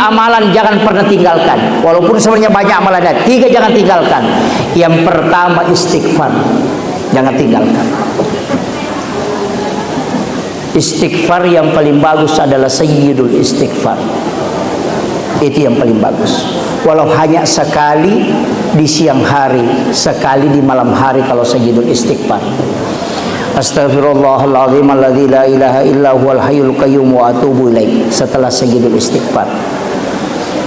amalan jangan pernah tinggalkan. Walaupun sebenarnya banyak amalannya, 3 jangan tinggalkan. Yang pertama istighfar, jangan tinggalkan. Istighfar yang paling bagus adalah sayyidul istighfar. Itu yang paling bagus. Walau hanya sekali di siang hari, sekali di malam hari kalau sayyidul istighfar. Astaghfirullahaladzim alladzi la ilaha illa huwal hayyul qayyum wa atubu ilaih. Setelah sayyidul istighfar,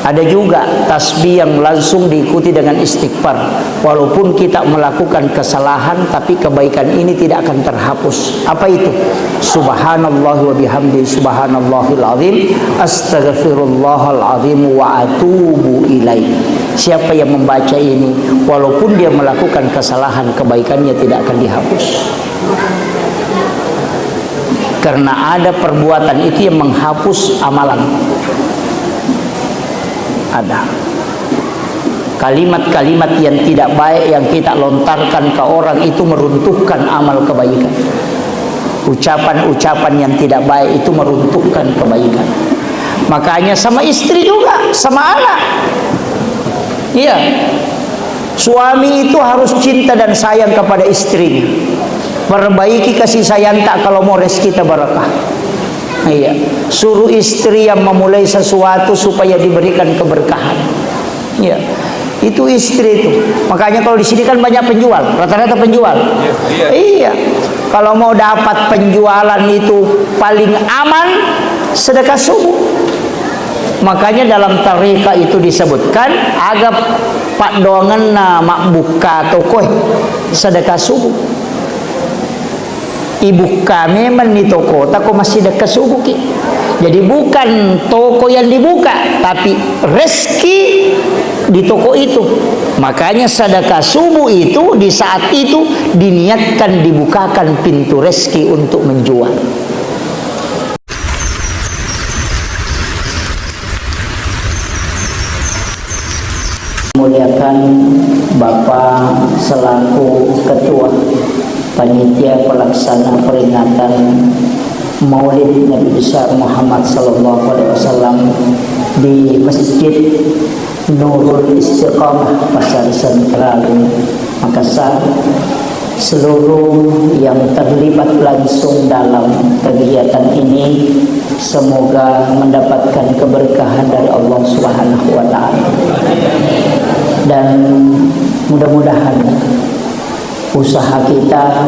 ada juga tasbih yang langsung diikuti dengan istighfar. Walaupun kita melakukan kesalahan, tapi kebaikan ini tidak akan terhapus. Apa itu? Subhanallah wa bihamdi subhanallahil azim, astaghfirullahal azim wa atubu ilaih. Siapa yang membaca ini, walaupun dia melakukan kesalahan, kebaikannya tidak akan dihapus. Karena ada perbuatan itu yang menghapus amalan. Ada kalimat-kalimat yang tidak baik yang kita lontarkan ke orang itu meruntuhkan amal kebaikan. Ucapan-ucapan yang tidak baik itu meruntuhkan kebaikan. Makanya sama istri juga, sama anak. Iya, suami itu harus cinta dan sayang kepada istrinya. Perbaiki kasih sayang tak kalau mau rezeki kita barakah. Iya, suruh istri yang memulai sesuatu supaya diberikan keberkahan. Iya, itu istri itu. Makanya kalau di sini kan banyak penjual, rata-rata penjual. Iya, kalau mau dapat penjualan itu paling aman sedekah subuh. Makanya dalam tarika itu disebutkan agak pak dongan mak buka toko sedekah subuh. Ibu kami di toko tako masih dekat subuh ki. Jadi bukan toko yang dibuka, tapi rezeki di toko itu. Makanya sedekah subuh itu di saat itu diniatkan dibukakan pintu rezeki untuk menjual. Muliakan Bapak selaku ketua panitia pelaksana peringatan Maulid Nabi besar Muhammad sallallahu alaihi wasallam di Masjid Nurul Istiqamah Pasar Sentral Makassar, seluruh yang terlibat langsung dalam kegiatan ini semoga mendapatkan keberkahan dari Allah Subhanahu wa taala. Dan mudah-mudahan usaha kita,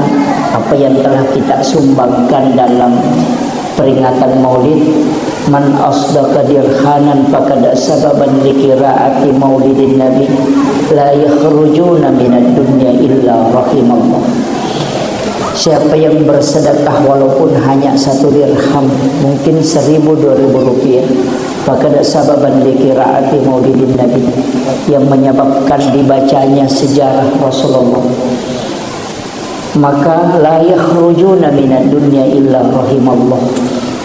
apa yang telah kita sumbangkan dalam peringatan Maulid, man asdaqa dirhanan faqad sababan liqiraati maulidin nabi la yakhrujuna minad dunya illa rahimallah. Siapa yang bersedekah walaupun hanya 1 dirham, mungkin 1.000 2.000 rupiah, faqad sababan liqiraati maulidin nabi, yang menyebabkan dibacanya sejarah Rasulullah, maka la yakhrujuna minad dunya illa rahimallah,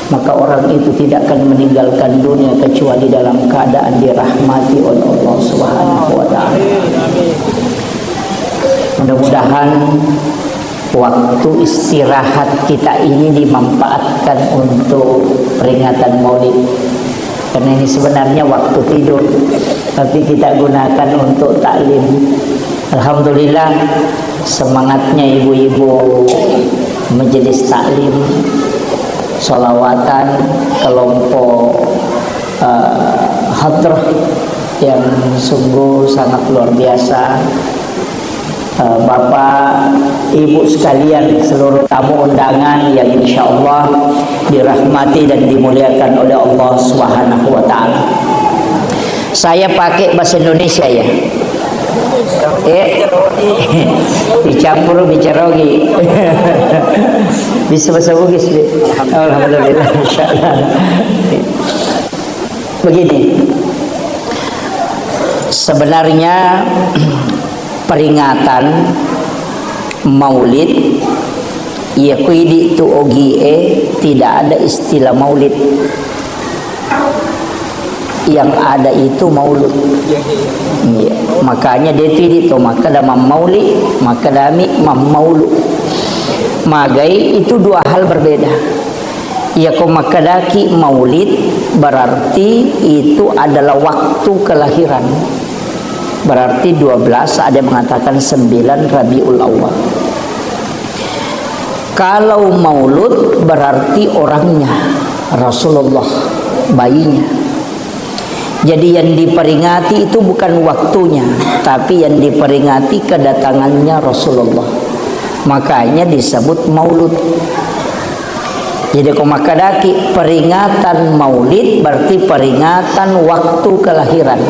maka orang itu tidak akan meninggalkan dunia kecuali dalam keadaan dirahmati oleh Allah Subhanahu wa taala. Mudah-mudahan waktu istirahat kita ini dimanfaatkan untuk peringatan Maulid. Karena ini sebenarnya waktu tidur, tapi kita gunakan untuk taklim. Alhamdulillah, semangatnya ibu-ibu majelis taklim, sholawatan, kelompok hadrah yang sungguh sangat luar biasa. Bapak, ibu sekalian, seluruh tamu undangan yang insya Allah dirahmati dan dimuliakan oleh Allah Subhanahu wa taala. Saya pakai bahasa Indonesia ya. Dicampur bicarogi. Bisa bahasa Bugis. Alhamdulillah, insyaallah. Begini. Sebenarnya peringatan Maulid ya kuidi tu ogie tidak ada istilah Maulid. Yang ada itu maulud. Ya, makanya dia itu maka ada mauli, maka dami maulu. Magai itu 2 hal berbeda. Ya komakadaki maulid berarti itu adalah waktu kelahiran. Berarti 12, ada yang mengatakan 9 Rabiul Awal. Kalau maulud berarti orangnya, Rasulullah, bayinya. Jadi yang diperingati itu bukan waktunya, tapi yang diperingati kedatangannya Rasulullah. Makanya disebut maulud. Jadi komakadaki peringatan maulid berarti peringatan waktu kelahiran.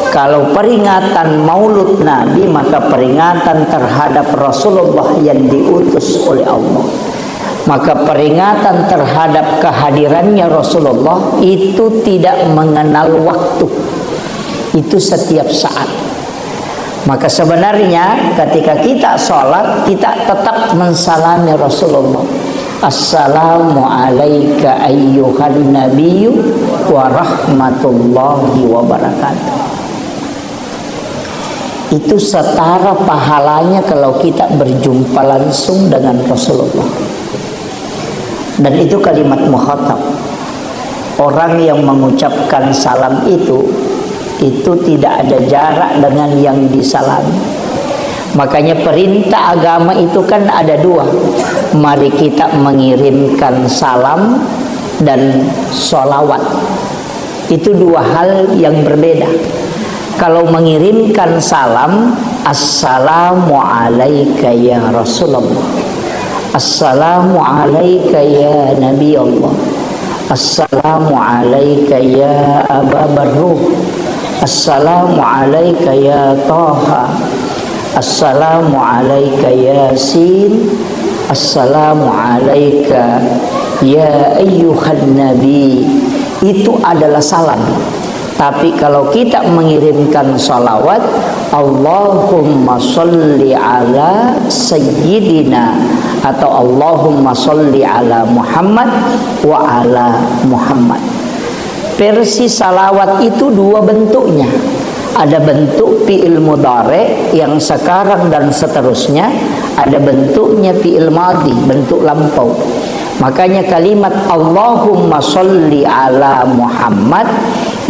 Kalau peringatan maulud Nabi maka peringatan terhadap Rasulullah yang diutus oleh Allah. Maka peringatan terhadap kehadirannya Rasulullah itu tidak mengenal waktu. Itu setiap saat. Maka sebenarnya ketika kita sholat kita tetap mensalami Rasulullah. Assalamu alayka ayyuhan nabiyyu wa rahmatullahi wa barakatuh. Itu setara pahalanya kalau kita berjumpa langsung dengan Rasulullah. Dan itu kalimat mukhatab. Orang yang mengucapkan salam itu tidak ada jarak dengan yang disalami. Makanya perintah agama itu kan ada 2. Mari kita mengirimkan salam dan sholawat. Itu 2 hal yang berbeda. Kalau mengirimkan salam, assalamu alayka ya Rasulullah, assalamu alayka ya Nabi Allah, assalamu alayka ya Aba Barruh, assalamu alayka ya Taha, assalamu alayka ya Sin, assalamu alayka ya ayyuhan Nabi. Itu adalah salam. Tapi kalau kita mengirimkan salawat, Allahumma sholli ala sayyidina, atau Allahumma sholli ala Muhammad wa ala Muhammad. Versi salawat itu 2 bentuknya. Ada bentuk fi'il mudhari yang sekarang dan seterusnya, ada bentuknya fi'il madhi, bentuk lampau. Makanya kalimat Allahumma sholli ala Muhammad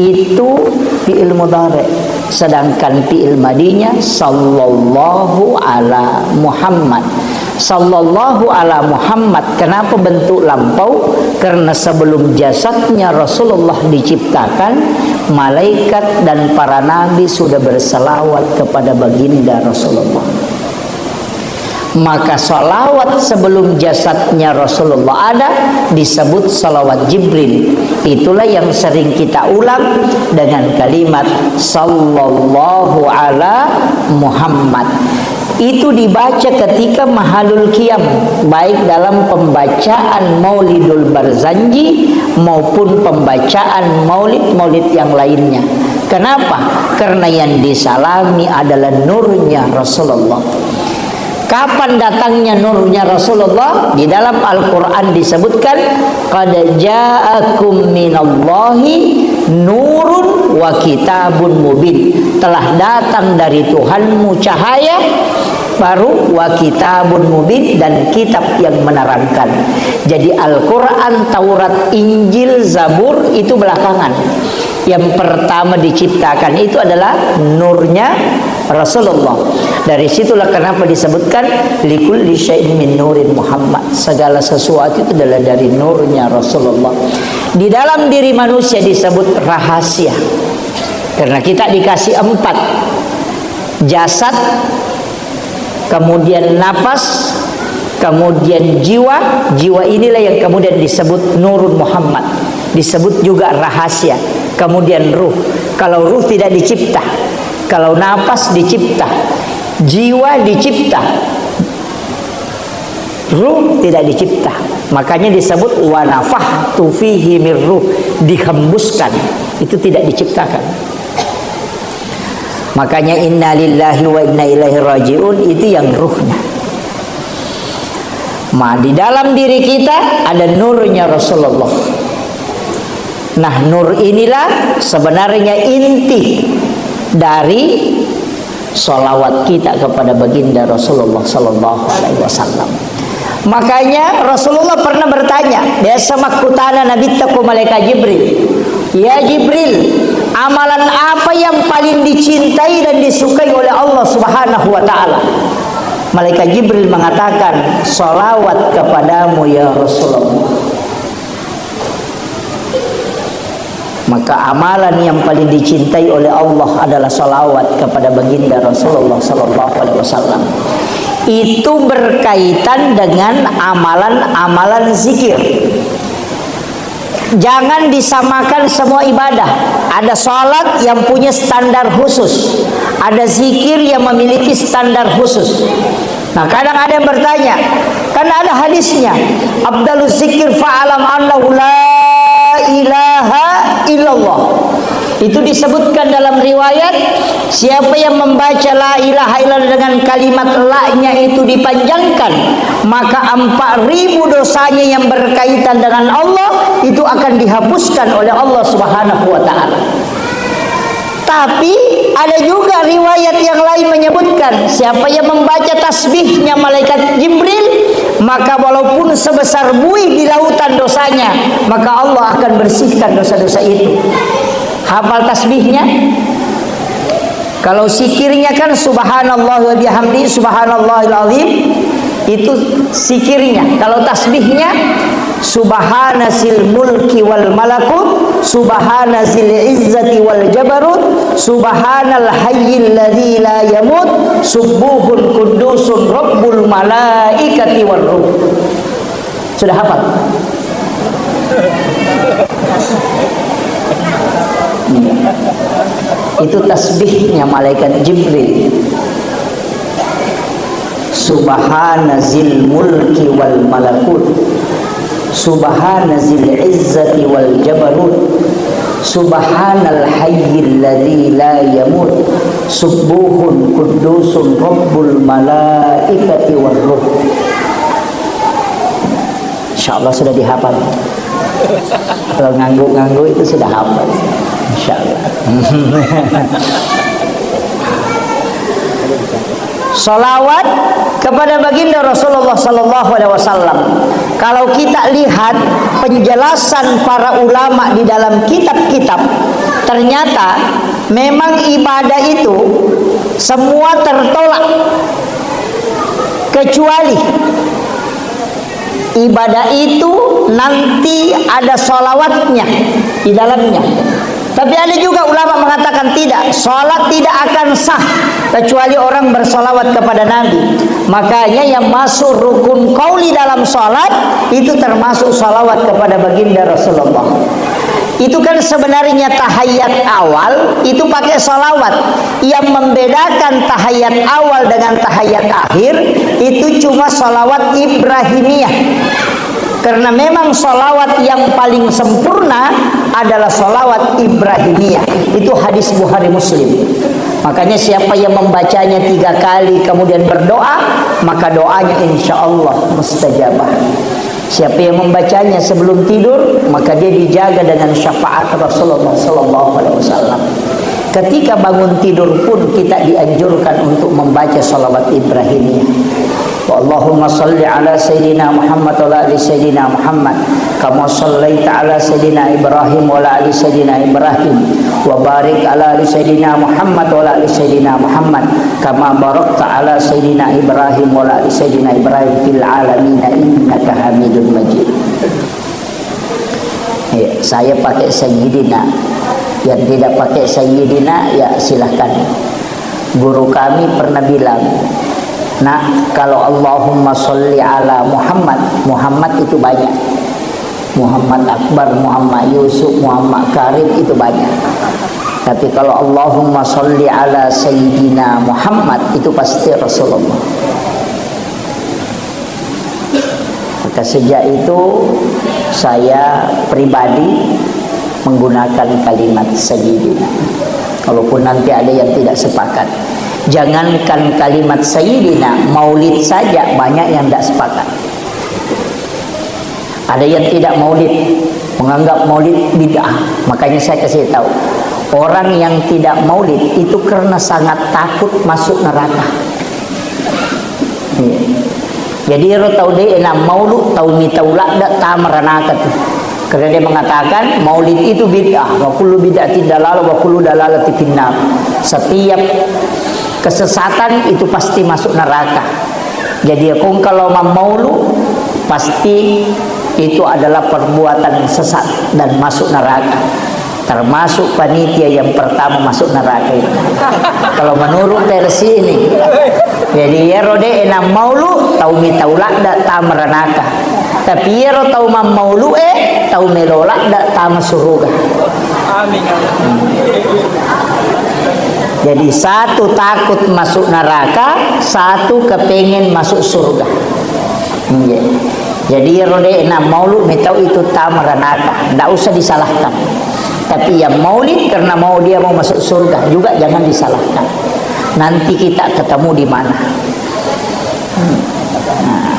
itu fi'il mudhari, sedangkan fi'il madhinya sallallahu ala Muhammad. Sallallahu ala Muhammad. Kenapa bentuk lampau? Karena sebelum jasadnya Rasulullah diciptakan, malaikat dan para nabi sudah berselawat kepada baginda Rasulullah. Maka salawat sebelum jasadnya Rasulullah ada disebut salawat Jibril. Itulah yang sering kita ulang dengan kalimat sallallahu ala Muhammad. Itu dibaca ketika mahalul qiyam, baik dalam pembacaan Maulidul Barzanji maupun pembacaan maulid-maulid yang lainnya. Kenapa? Karena yang disalami adalah nurnya Rasulullah. Kapan datangnya nurnya Rasulullah? Di dalam Al-Quran disebutkan qad ja'akum minallahi nurun wa kitabun mubin. Telah datang dari Tuhanmu cahaya baru, wa kitabun mubin, dan kitab yang menerangkan. Jadi Al-Quran, Taurat, Injil, Zabur itu belakangan. Yang pertama diciptakan itu adalah nurnya Rasulullah. Dari situlah kenapa disebutkan likulli syai'in min nurin Muhammad. Segala sesuatu itu adalah dari nurnya Rasulullah. Di dalam diri manusia disebut rahasia. Karena kita dikasih 4. Jasad, kemudian nafas, kemudian jiwa. Jiwa inilah yang kemudian disebut nurun Muhammad. Disebut juga rahasia. Kemudian ruh. Kalau ruh tidak dicipta, kalau nafas dicipta, jiwa dicipta, ruh tidak dicipta. Makanya disebut wa nafakhtu fihi mir ruh, dihembuskan. Itu tidak diciptakan. Makanya inna lillahi wa inna ilaihi rajiun, itu yang ruhnya. Di dalam diri kita ada nurnya Rasulullah. Nah, nur inilah sebenarnya inti dari sholawat kita kepada baginda Rasulullah Sallallahu Alaihi Wasallam. Makanya Rasulullah pernah bertanya, biasa makutana Nabi taku malaikat Jibril, ya Jibril, amalan apa yang paling dicintai dan disukai oleh Allah Subhanahu wa taala? Malaikat Jibril mengatakan, salawat kepadamu ya Rasulullah. Maka amalan yang paling dicintai oleh Allah adalah salawat kepada baginda Rasulullah sallallahu alaihi wasallam. Itu berkaitan dengan amalan-amalan zikir. Jangan disamakan semua ibadah. Ada salat yang punya standar khusus, ada zikir yang memiliki standar khusus. Nah, kadang ada yang bertanya, karena ada hadisnya, afdaluz zikir fa'alam annahu la ilaha illallah. Itu disebutkan dalam riwayat, siapa yang membaca la ilaha illallah dengan kalimat la-nya itu dipanjangkan, maka 4.000 dosanya yang berkaitan dengan Allah itu akan dihapuskan oleh Allah Subhanahu wa taala. Tapi ada juga riwayat yang lain menyebutkan, siapa yang membaca tasbihnya malaikat Jibril, maka walaupun sebesar buih di lautan dosanya, maka Allah akan bersihkan dosa-dosa itu. Hafal tasbihnya? Kalau zikirnya kan subhanallah wa bihamdi subhanallahil azim, itu zikirnya. Kalau tasbihnya subhanazil mulki wal malakut, subhanazil izzati wal jabarut, subhanal hayyil ladzi la yamut, subuhun qudusun rabbul malaikati war ruh. Sudah hafal? Itu tasbihnya malaikat Jibril. Subhanazil mulki wal malakut, subhanazil izzati wal jabarut, subhanal hayyil ladzi la yamut, subuhun qudusun rabbul malaikati war ruh. Insyaallah sudah dihafal. Kalau ngangguk-ngangguk itu sudah hafal, insyaallah. Salawat kepada baginda Rasulullah sallallahu alaihi wasallam. Kalau kita lihat penjelasan para ulama di dalam kitab-kitab, ternyata memang ibadah itu semua tertolak kecuali ibadah itu nanti ada sholawatnya di dalamnya. Tapi ada juga ulama mengatakan tidak, sholat tidak akan sah kecuali orang bersolawat kepada Nabi. Makanya yang masuk rukun qauli dalam sholat itu termasuk sholawat kepada baginda Rasulullah. Itu kan sebenarnya tahiyat awal itu pakai sholawat. Yang membedakan tahiyat awal dengan tahiyat akhir itu cuma sholawat Ibrahimiyah. Karena memang sholawat yang paling sempurna adalah sholawat Ibrahimiyah. Itu hadis Bukhari Muslim. Makanya siapa yang membacanya 3 kali kemudian berdoa, maka doanya insya Allah mustajabah. Siapa yang membacanya sebelum tidur, maka dia dijaga dengan syafaat Rasulullah SAW. Ketika bangun tidur pun kita dianjurkan untuk membaca sholawat Ibrahimiyah. Allahumma salli ala Sayyidina Muhammad wa ala ali Sayyidina Muhammad kama sallaita ala Sayyidina Ibrahim wa ala ali Sayyidina Ibrahim wa barik ala ali Sayyidina Muhammad wa ala ali Sayyidina Muhammad kama barakta ala Sayyidina Ibrahim wa ala ali Sayyidina Ibrahim fil alamin innaka Hamidum Majid. Ya, saya pakai Sayyidina. Yang tidak pakai Sayyidina ya silahkan. Guru kami pernah bilang, nah, kalau Allahumma sholli ala Muhammad, Muhammad itu banyak. Muhammad Akbar, Muhammad Yusuf, Muhammad Karim itu banyak. Tapi kalau Allahumma sholli ala Sayyidina Muhammad itu pasti Rasulullah. Maka sejak itu saya pribadi menggunakan kalimat Sayyidina. Walaupun nanti ada yang tidak sepakat. Jangankan kalimat Sayyidina, maulid saja banyak yang tidak sepakat. Ada yang tidak maulid, menganggap maulid bid'ah. Makanya saya kasih tahu, orang yang tidak maulid itu karena sangat takut masuk neraka. Jadi tahu dia enam maulud tahu mitaulak dak tamaranaka tu. Karena dia mengatakan maulid itu bid'ah, wa kullu bid'atin dalalah wa kullu dalalati finnar. Setiap kesesatan itu pasti masuk neraka. Jadi kalau maulud pasti itu adalah perbuatan sesat dan masuk neraka. Termasuk panitia yang pertama masuk neraka itu. Kalau menurut versi ini. Jadi ya rode enam maulu tau mitaulak dak tamaranaka. Tapi ya ro tau maulu tau melolak dak tama suruga. Amin. Jadi satu takut masuk neraka, satu kepengen masuk surga. Jadi ya rode enam maulu mitau itu tamaranaka. Ndak usah disalahkan. Tapi yang maulid karena mau dia mau masuk surga juga jangan disalahkan. Nanti kita ketemu di mana? Nah,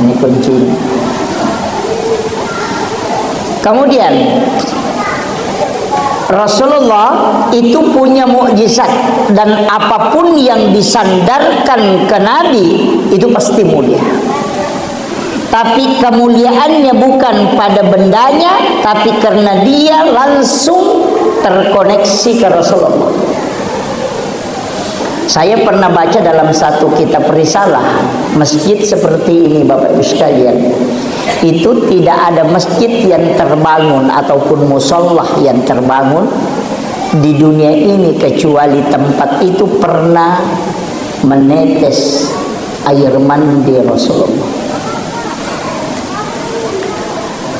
ini kunci. Kemudian Rasulullah itu punya mukjizat dan apapun yang disandarkan ke Nabi itu pasti mulia. Tapi kemuliaannya bukan pada bendanya, tapi karena dia langsung terkoneksi ke Rasulullah. Saya pernah baca dalam satu kitab risalah, masjid seperti ini Bapak Ibu sekalian, itu tidak ada masjid yang terbangun ataupun musholah yang terbangun di dunia ini kecuali tempat itu pernah menetes air mandi Rasulullah.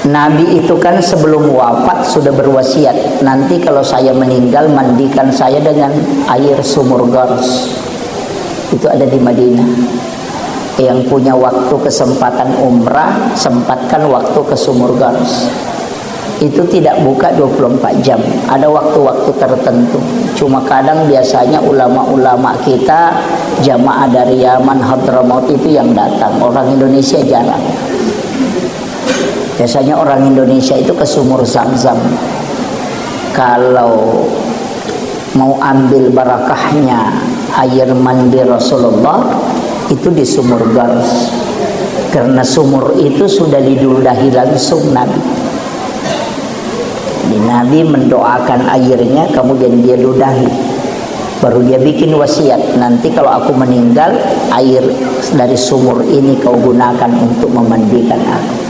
Nabi itu kan sebelum wafat sudah berwasiat, nanti kalau saya meninggal mandikan saya dengan air sumur Gars. Itu ada di Madinah. Yang punya waktu kesempatan umrah, sempatkan waktu ke sumur Gars. Itu tidak buka 24 jam, ada waktu-waktu tertentu. Cuma kadang biasanya ulama-ulama kita jamaah dari Yaman, Hadramaut itu yang datang, orang Indonesia jarang. Biasanya orang Indonesia itu ke sumur Zam-Zam. Kalau mau ambil barakahnya air mandi Rasulullah itu di sumur Gars. Karena sumur itu sudah diludahi langsung Nabi. Jadi Nabi mendoakan airnya, kemudian dia ludahi. Baru dia bikin wasiat, nanti kalau aku meninggal, air dari sumur ini kau gunakan untuk memandikan aku.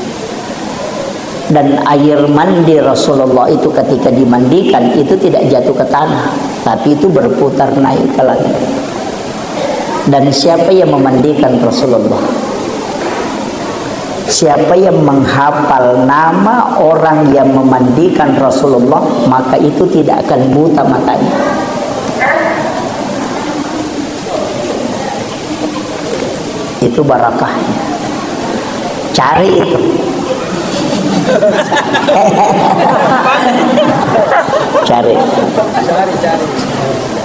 Dan air mandi Rasulullah itu ketika dimandikan itu tidak jatuh ke tanah, tapi itu berputar naik ke langit. Dan siapa yang memandikan Rasulullah? Siapa yang menghafal nama orang yang memandikan Rasulullah, maka itu tidak akan buta matanya. Itu barakahnya. Cari itu. Cari.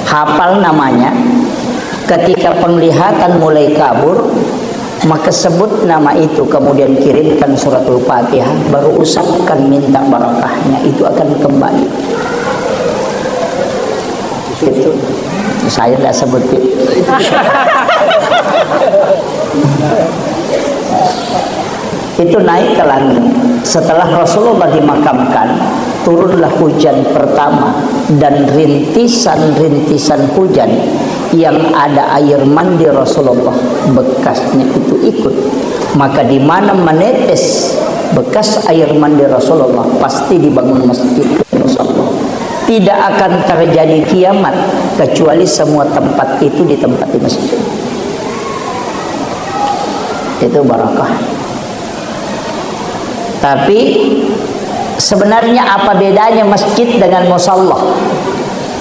Hafal namanya. Ketika penglihatan mulai kabur, maka sebut nama itu, kemudian kirimkan suratul Fatihah, baru usapkan minta barakahnya, itu akan kembali. Itu saya tidak sebut itu. Itu naik ke langit. Setelah Rasulullah dimakamkan, turunlah hujan pertama, dan rintisan-rintisan hujan yang ada air mandi Rasulullah bekasnya itu ikut. Maka di mana menetes bekas air mandi Rasulullah, pasti dibangun masjid Rasulullah. Tidak akan terjadi kiamat kecuali semua tempat itu ditempati masjid. Itu barakah. Tapi sebenarnya apa bedanya masjid dengan musalla?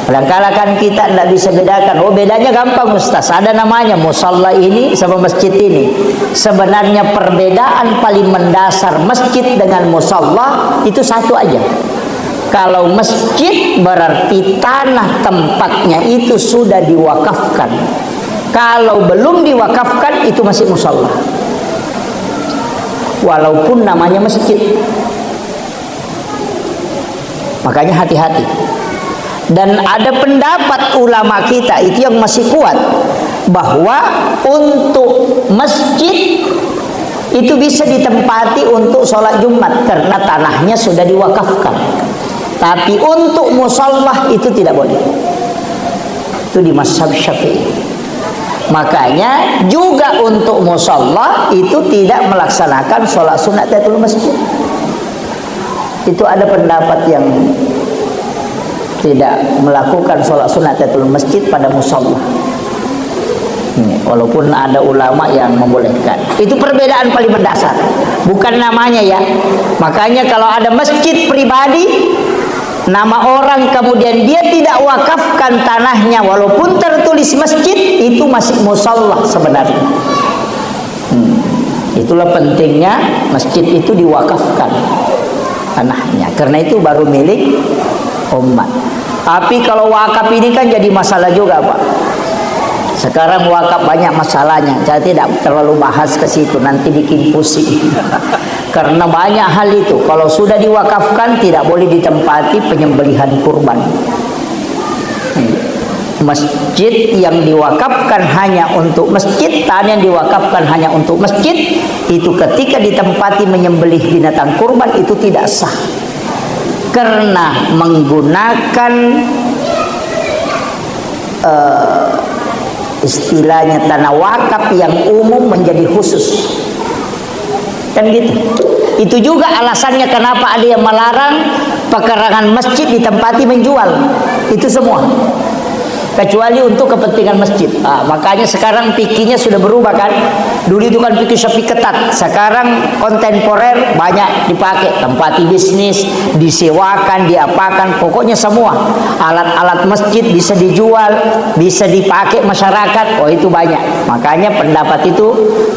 Kadang-kadang kan kita tidak bisa bedakan. Oh, bedanya gampang Ustaz. Ada namanya musalla ini sama masjid ini. Sebenarnya perbedaan paling mendasar masjid dengan musalla itu satu aja. Kalau masjid berarti tanah tempatnya itu sudah diwakafkan. Kalau belum diwakafkan itu masih musalla. Walaupun namanya masjid. Makanya hati-hati. Dan ada pendapat ulama kita itu yang masih kuat, bahwa untuk masjid itu bisa ditempati untuk sholat Jumat karena tanahnya sudah diwakafkan. Tapi untuk musholla itu tidak boleh. Itu di mazhab Syafi'i. Makanya juga untuk musholla itu tidak melaksanakan sholat sunat tahiyatul masjid. Itu ada pendapat yang tidak melakukan sholat sunat tahiyatul masjid pada musholla. Walaupun ada ulama yang membolehkan. Itu perbedaan paling mendasar. Bukan namanya ya. Makanya kalau ada masjid pribadi, nama orang kemudian dia tidak wakafkan tanahnya, walaupun tertulis masjid, itu masih musholla sebenarnya. Itulah pentingnya masjid itu diwakafkan tanahnya. Karena itu baru milik umat. Tapi kalau wakaf ini kan jadi masalah juga, Pak. Sekarang wakaf banyak masalahnya. Saya tidak terlalu bahas ke situ, nanti bikin pusing. Karena banyak hal itu. Kalau sudah diwakafkan tidak boleh ditempati penyembelihan kurban. Masjid yang diwakafkan hanya untuk masjid, tanah yang diwakafkan hanya untuk masjid, itu ketika ditempati menyembelih binatang kurban itu tidak sah. Karena menggunakan istilahnya tanah wakaf yang umum menjadi khusus, kan gitu. Itu juga alasannya kenapa ada yang melarang pekarangan masjid ditempati menjual. Itu semua kecuali untuk kepentingan masjid. Makanya sekarang fikihnya sudah berubah kan. Dulu itu kan fikih Syafi'i ketat, sekarang kontemporer banyak dipakai, tempati bisnis, disewakan, diapakan, pokoknya semua alat-alat masjid bisa dijual, bisa dipakai masyarakat. Oh itu banyak. Makanya pendapat itu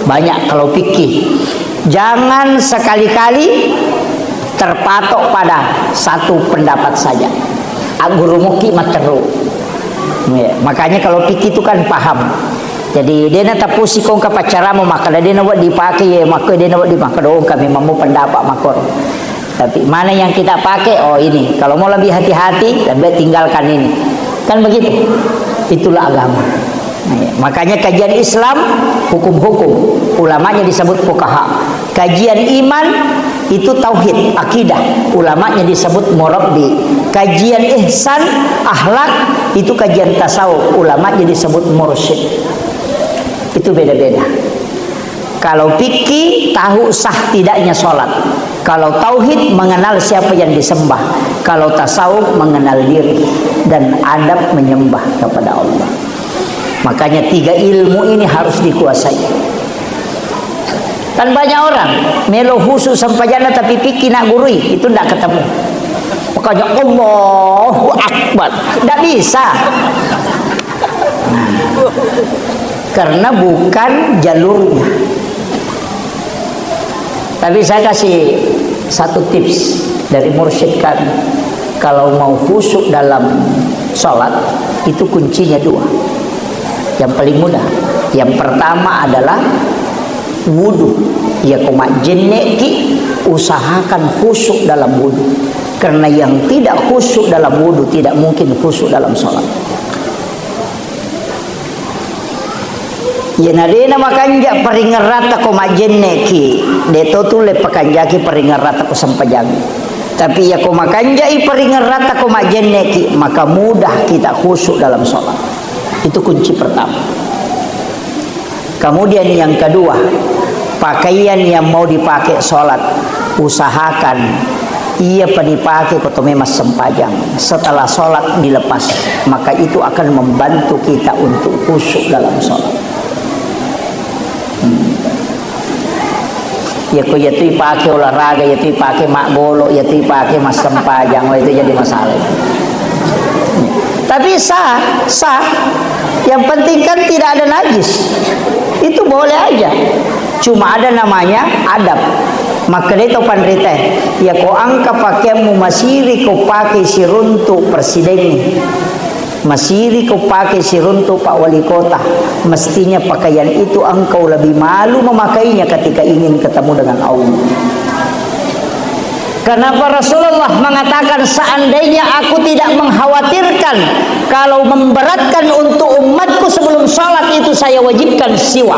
banyak kalau fikih. Jangan sekali-kali terpatok pada satu pendapat saja. Guru muki materu. Ya, makanya kalau fikih itu kan paham. Jadi dia nak tapusi kong kapacaramu maka dia nak buat dipakai ya, maka dia nak buat dipakai dong kami mamu pendapat makor. Tapi mana yang kita pakai? Oh ini. Kalau mau lebih hati-hati, lebih tinggalkan ini. Kan begitu. Itulah agama. Ya, makanya kajian Islam hukum-hukum, ulamanya disebut fuqaha. Kajian iman itu tauhid, akidah, ulamanya disebut murabbi. Kajian ihsan, akhlak itu kajian tasawuf, ulamanya disebut mursyid. Itu beda-beda. Kalau fikih tahu sah tidaknya sholat. Kalau tauhid mengenal siapa yang disembah. Kalau tasawuf mengenal diri dan adab menyembah kepada Allah. Makanya 3 ilmu ini harus dikuasai. Kan banyak orang melo khusus sampai jana tapi fikih nak gurui itu tidak ketemu. Makanya Allahu Akbar tidak bisa. Karena bukan jalurnya. Tapi saya kasih satu tips dari mursyid kami. Kalau mau khusyuk dalam sholat itu kuncinya 2. Yang paling mudah. Yang pertama adalah wudu. Ya koma jenneki, usahakan khusyuk dalam wudu. Karena yang tidak khusyuk dalam wudu tidak mungkin khusyuk dalam sholat. Ya nadena makanja peringerata koma jenneki. Deto tule pakanjaki peringerata ko sampajagi. Tapi ya koma kanjai peringerata koma jenneki, maka mudah kita khusyuk dalam sholat. Itu kunci pertama. Kemudian yang kedua, pakaian yang mau dipakai sholat, usahakan ia dipakai potome mas sempajang. Setelah sholat dilepas, maka itu akan membantu kita untuk khusyuk dalam sholat. Ya kok ya tu pakai olahraga, ya tu pakai mak bolo, ya tu pakai mas sempajang, oh itu jadi masalah. Tapi sah. Yang penting kan tidak ada najis. Itu boleh aja. Cuma ada namanya adab. Maka itu pandrite. Ya ko angka pakaimu masiri ko pakai siruntu presiden. Masiri ko pakai siruntu Pak Wali Kota. Mestinya pakaian itu engkau lebih malu memakainya ketika ingin ketemu dengan Allah. Kenapa Rasulullah mengatakan seandainya aku tidak mengkhawatirkan kalau memberatkan untuk umatku sebelum sholat itu saya wajibkan siwak.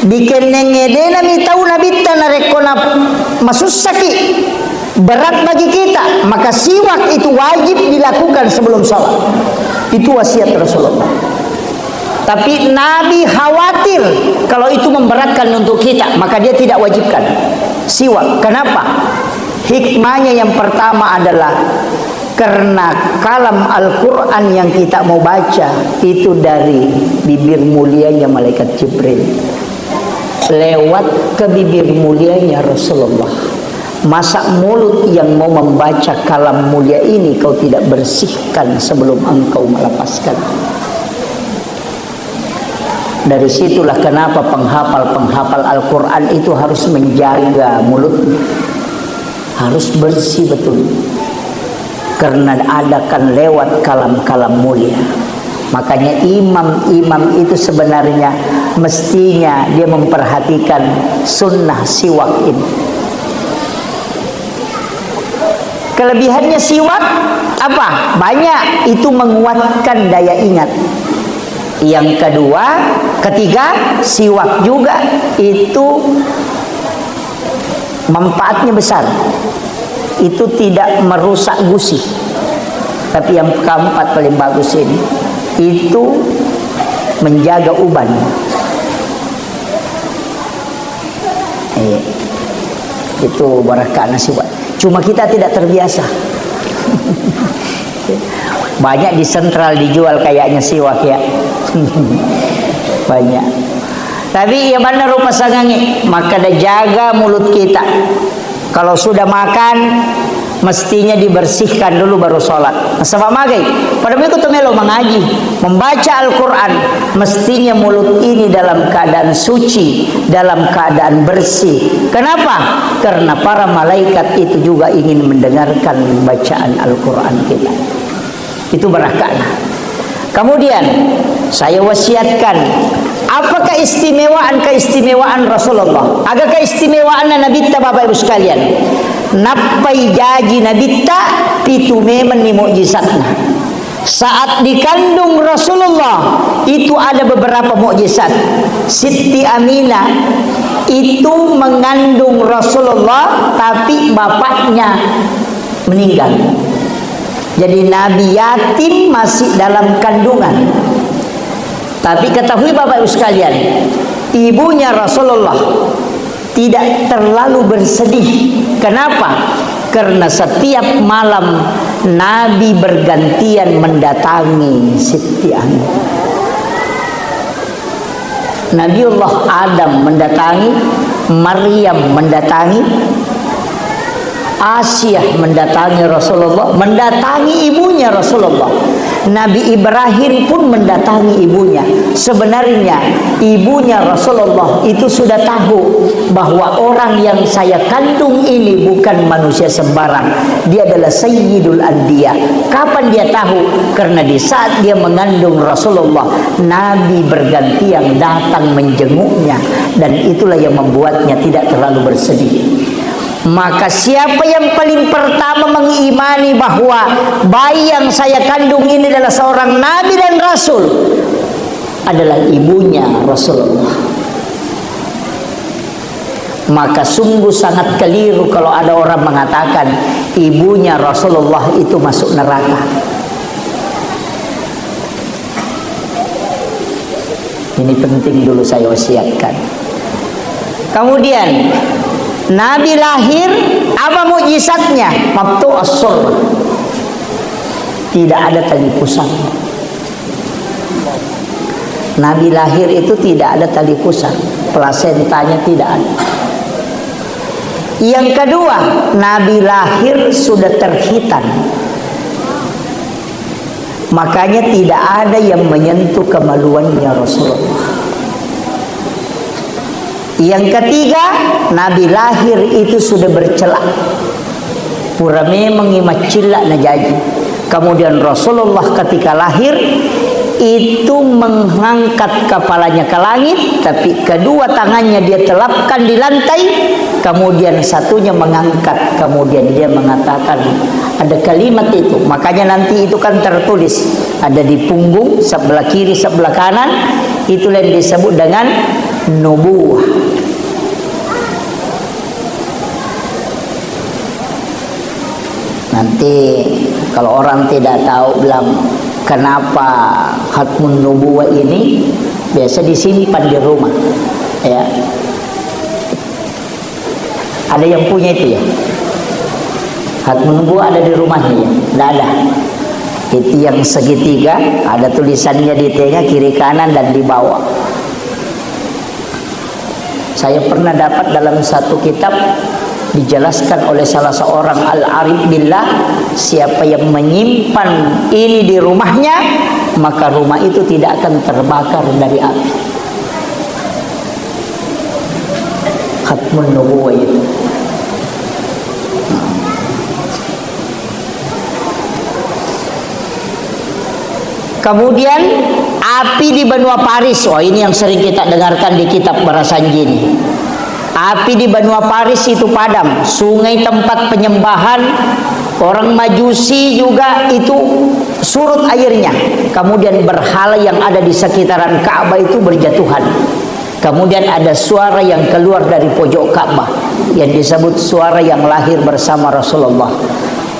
bikin nengede nami tahu nabi tanarekona masusaki berat bagi kita, maka siwak itu wajib dilakukan sebelum sholat. Itu wasiat Rasulullah. Tapi Nabi khawatir kalau itu memberatkan untuk kita, maka dia tidak wajibkan siwak. Kenapa? Hikmahnya yang pertama adalah karena kalam Al-Quran yang kita mau baca itu dari bibir mulianya malaikat Jibril lewat ke bibir mulianya Rasulullah. Masa mulut yang mau membaca kalam mulia ini kau tidak bersihkan sebelum engkau melepaskan? Dari situlah kenapa penghafal Al-Quran itu harus menjaga mulutnya, harus bersih betul, karena adakan lewat kalam-kalam mulia. Makanya imam itu sebenarnya mestinya dia memperhatikan sunnah siwak ini. Kelebihannya siwak apa? Banyak, itu menguatkan daya ingat. Yang ketiga, siwak juga itu manfaatnya besar. Itu tidak merusak gusi. Tapi yang keempat paling bagus ini, itu menjaga uban. Itu barakah siwak. Cuma kita tidak terbiasa. Banyak di sentral dijual kayaknya siwak ya. Banyak. Tapi ya benar rupa sagangi, maka dah jaga mulut kita. Kalau sudah makan mestinya dibersihkan dulu baru sholat. Sebab magai pada minggu melo mengaji, membaca Al-Quran, mestinya mulut ini dalam keadaan suci, dalam keadaan bersih. Kenapa? Karena para malaikat itu juga ingin mendengarkan bacaan Al-Quran kita. Itu barakah. Kemudian saya wasiatkan, apa keistimewaan Rasulullah? Agak keistimewaan Nabi ta Bapak Ibu sekalian. Napai jaji Nabi ta pitu memang ni mukjizatna. Saat dikandung Rasulullah itu ada beberapa mukjizat. Siti Aminah itu mengandung Rasulullah tapi bapaknya meninggal. Jadi Nabi yatim masih dalam kandungan. Tapi ketahui Bapak Ibu sekalian, ibunya Rasulullah tidak terlalu bersedih. Kenapa? Karena setiap malam Nabi bergantian mendatangi Siti Aminah. Nabiullah Adam mendatangi, Maryam mendatangi, Asyah mendatangi Rasulullah, mendatangi ibunya Rasulullah. Nabi Ibrahim pun mendatangi ibunya. Sebenarnya ibunya Rasulullah itu sudah tahu bahwa orang yang saya kandung ini bukan manusia sembarang. Dia adalah Sayyidul Anbiya. Kapan dia tahu? Karena di saat dia mengandung Rasulullah, Nabi bergantian datang menjenguknya, dan itulah yang membuatnya tidak terlalu bersedih. Maka siapa yang paling pertama mengimani bahwa bayi yang saya kandung ini adalah seorang Nabi dan Rasul adalah ibunya Rasulullah. Maka sungguh sangat keliru kalau ada orang mengatakan ibunya Rasulullah itu masuk neraka. Ini penting dulu saya wasiatkan. Kemudian Nabi lahir, apa mukjizatnya? Mabtu as-sur. Tidak ada tali pusat. Nabi lahir itu tidak ada tali pusat, plasentanya tidak ada. Yang kedua, Nabi lahir sudah terhitan. Makanya tidak ada yang menyentuh kemaluannya Rasulullah. Yang ketiga, Nabi lahir itu sudah bercelak. Pura memang imacilla najaji. Kemudian Rasulullah ketika lahir itu mengangkat kepalanya ke langit, tapi kedua tangannya dia telapkan di lantai, kemudian satunya mengangkat, kemudian dia mengatakan ada kalimat itu. Makanya nanti itu kan tertulis ada di punggung sebelah kiri sebelah kanan, itulah yang disebut dengan nubuwah. Nanti kalau orang tidak tahu bilang kenapa khatmun nubuwah ini biasa disimpan di rumah, ya. Ada yang punya itu ya? Khatmun nubuwah ada di rumahnya ya? Tidak ada. Itu yang segitiga, ada tulisannya di tengah, kiri kanan dan di bawah. Saya pernah dapat dalam satu kitab dijelaskan oleh salah seorang al-arif billah, siapa yang menyimpan ini di rumahnya, maka rumah itu tidak akan terbakar dari api. Khatmun nubuwah itu. Kemudian api di benua Paris. Oh, ini yang sering kita dengarkan di kitab Barasanji ini. Api di benua Paris itu padam. Sungai tempat penyembahan orang Majusi juga itu surut airnya. Kemudian berhala yang ada di sekitaran Ka'bah itu berjatuhan. Kemudian ada suara yang keluar dari pojok Ka'bah yang disebut suara yang lahir bersama Rasulullah.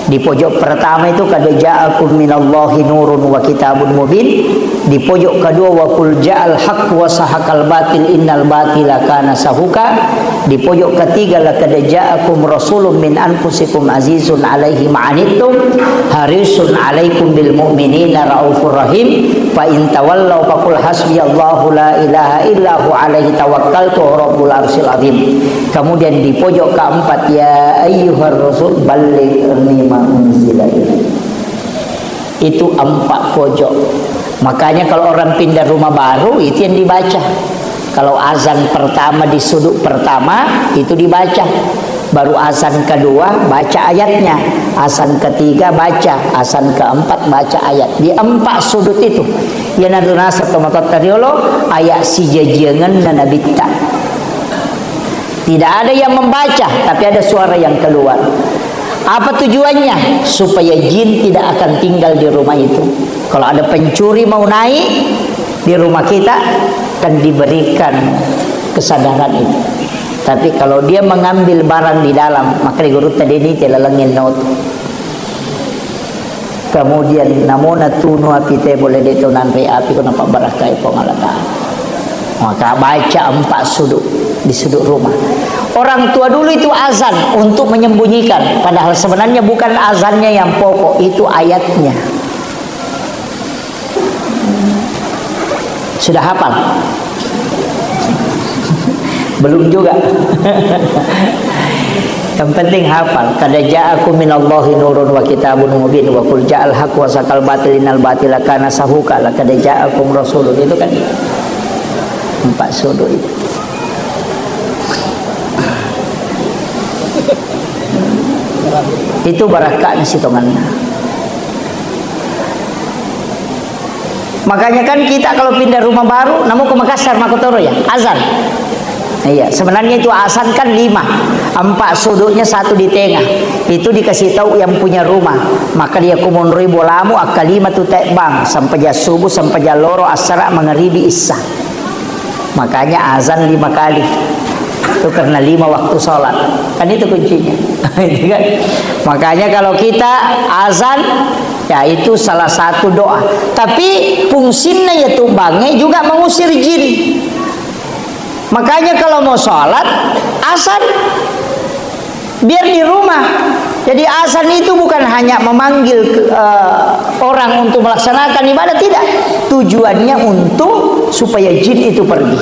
Di pojok pertama itu qad ja'akum minallahi nurun wa kitabun mubin. Di pojok kedua wa qul ja'al haqq wa sahaqal batil innal batila kana sahuka. Di pojok ketiga laqad ja'akum rasulun min anfusikum azizun 'alaihi ma'anittum harisun 'alaikum bil mu'minina raufur rahim. Fa in tawallaw faqul hasbiyallahu la ilaha illa hu 'alaihi tawakkaltu rabbul arsyil azim. Kemudian di pojok keempat ya ayyuhar rasul balligh ma unzila ilaik. Itu 4 pojok. Makanya kalau orang pindah rumah baru itu yang dibaca. Kalau azan pertama di sudut pertama itu dibaca. Baru azan kedua baca ayatnya, azan ketiga baca, azan keempat baca ayat. Di 4 sudut itu. Ya naduna satomatot tadiolo ayat si jajangan dan nabita. Tidak ada yang membaca, tapi ada suara yang keluar. Apa tujuannya? Supaya jin tidak akan tinggal di rumah itu. Kalau ada pencuri mau naik di rumah kita, akan diberikan kesadaran itu. Tapi kalau dia mengambil barang di dalam, maka digurut tadi ini telalangin naut. Kemudian namuna tunu api te boleh detonan re api kena pak barakai pengalatan. Maka baca 4 sudut di sudut rumah. Orang tua dulu itu azan untuk menyembunyikan, padahal sebenarnya bukan azannya yang pokok, itu ayatnya. Sudah hafal? Belum juga. Yang penting hafal. Qad ja'akum minallahi nurun wa kitabun mubin wa qul ja'al haqq wa saqal batil innal batila kana sahuka. Laqad ja'akum rasulun. Itu kan 4 sudut itu. Itu barakatnya si tonganna. Makanya kan kita kalau pindah rumah baru, namun ke Makassar, Makotoro ya, azan. Iya, sebenarnya itu azan kan 5, 4 sudutnya, 1 di tengah. Itu dikasih tahu yang punya rumah. Maka dia kumun ribu lamu akalima tu bang sampai jam subuh sampai jam loro asra mengharibi isya. Makanya azan 5 kali. Itu karena 5 waktu sholat. Kan itu kuncinya. Kan? Makanya kalau kita azan, ya itu salah satu doa. Tapi fungsinya ya tumbangnya juga mengusir jin. Makanya kalau mau sholat, azan biar di rumah. Jadi azan itu bukan hanya memanggil orang untuk melaksanakan ibadah, tidak. Tujuannya untuk supaya jin itu pergi.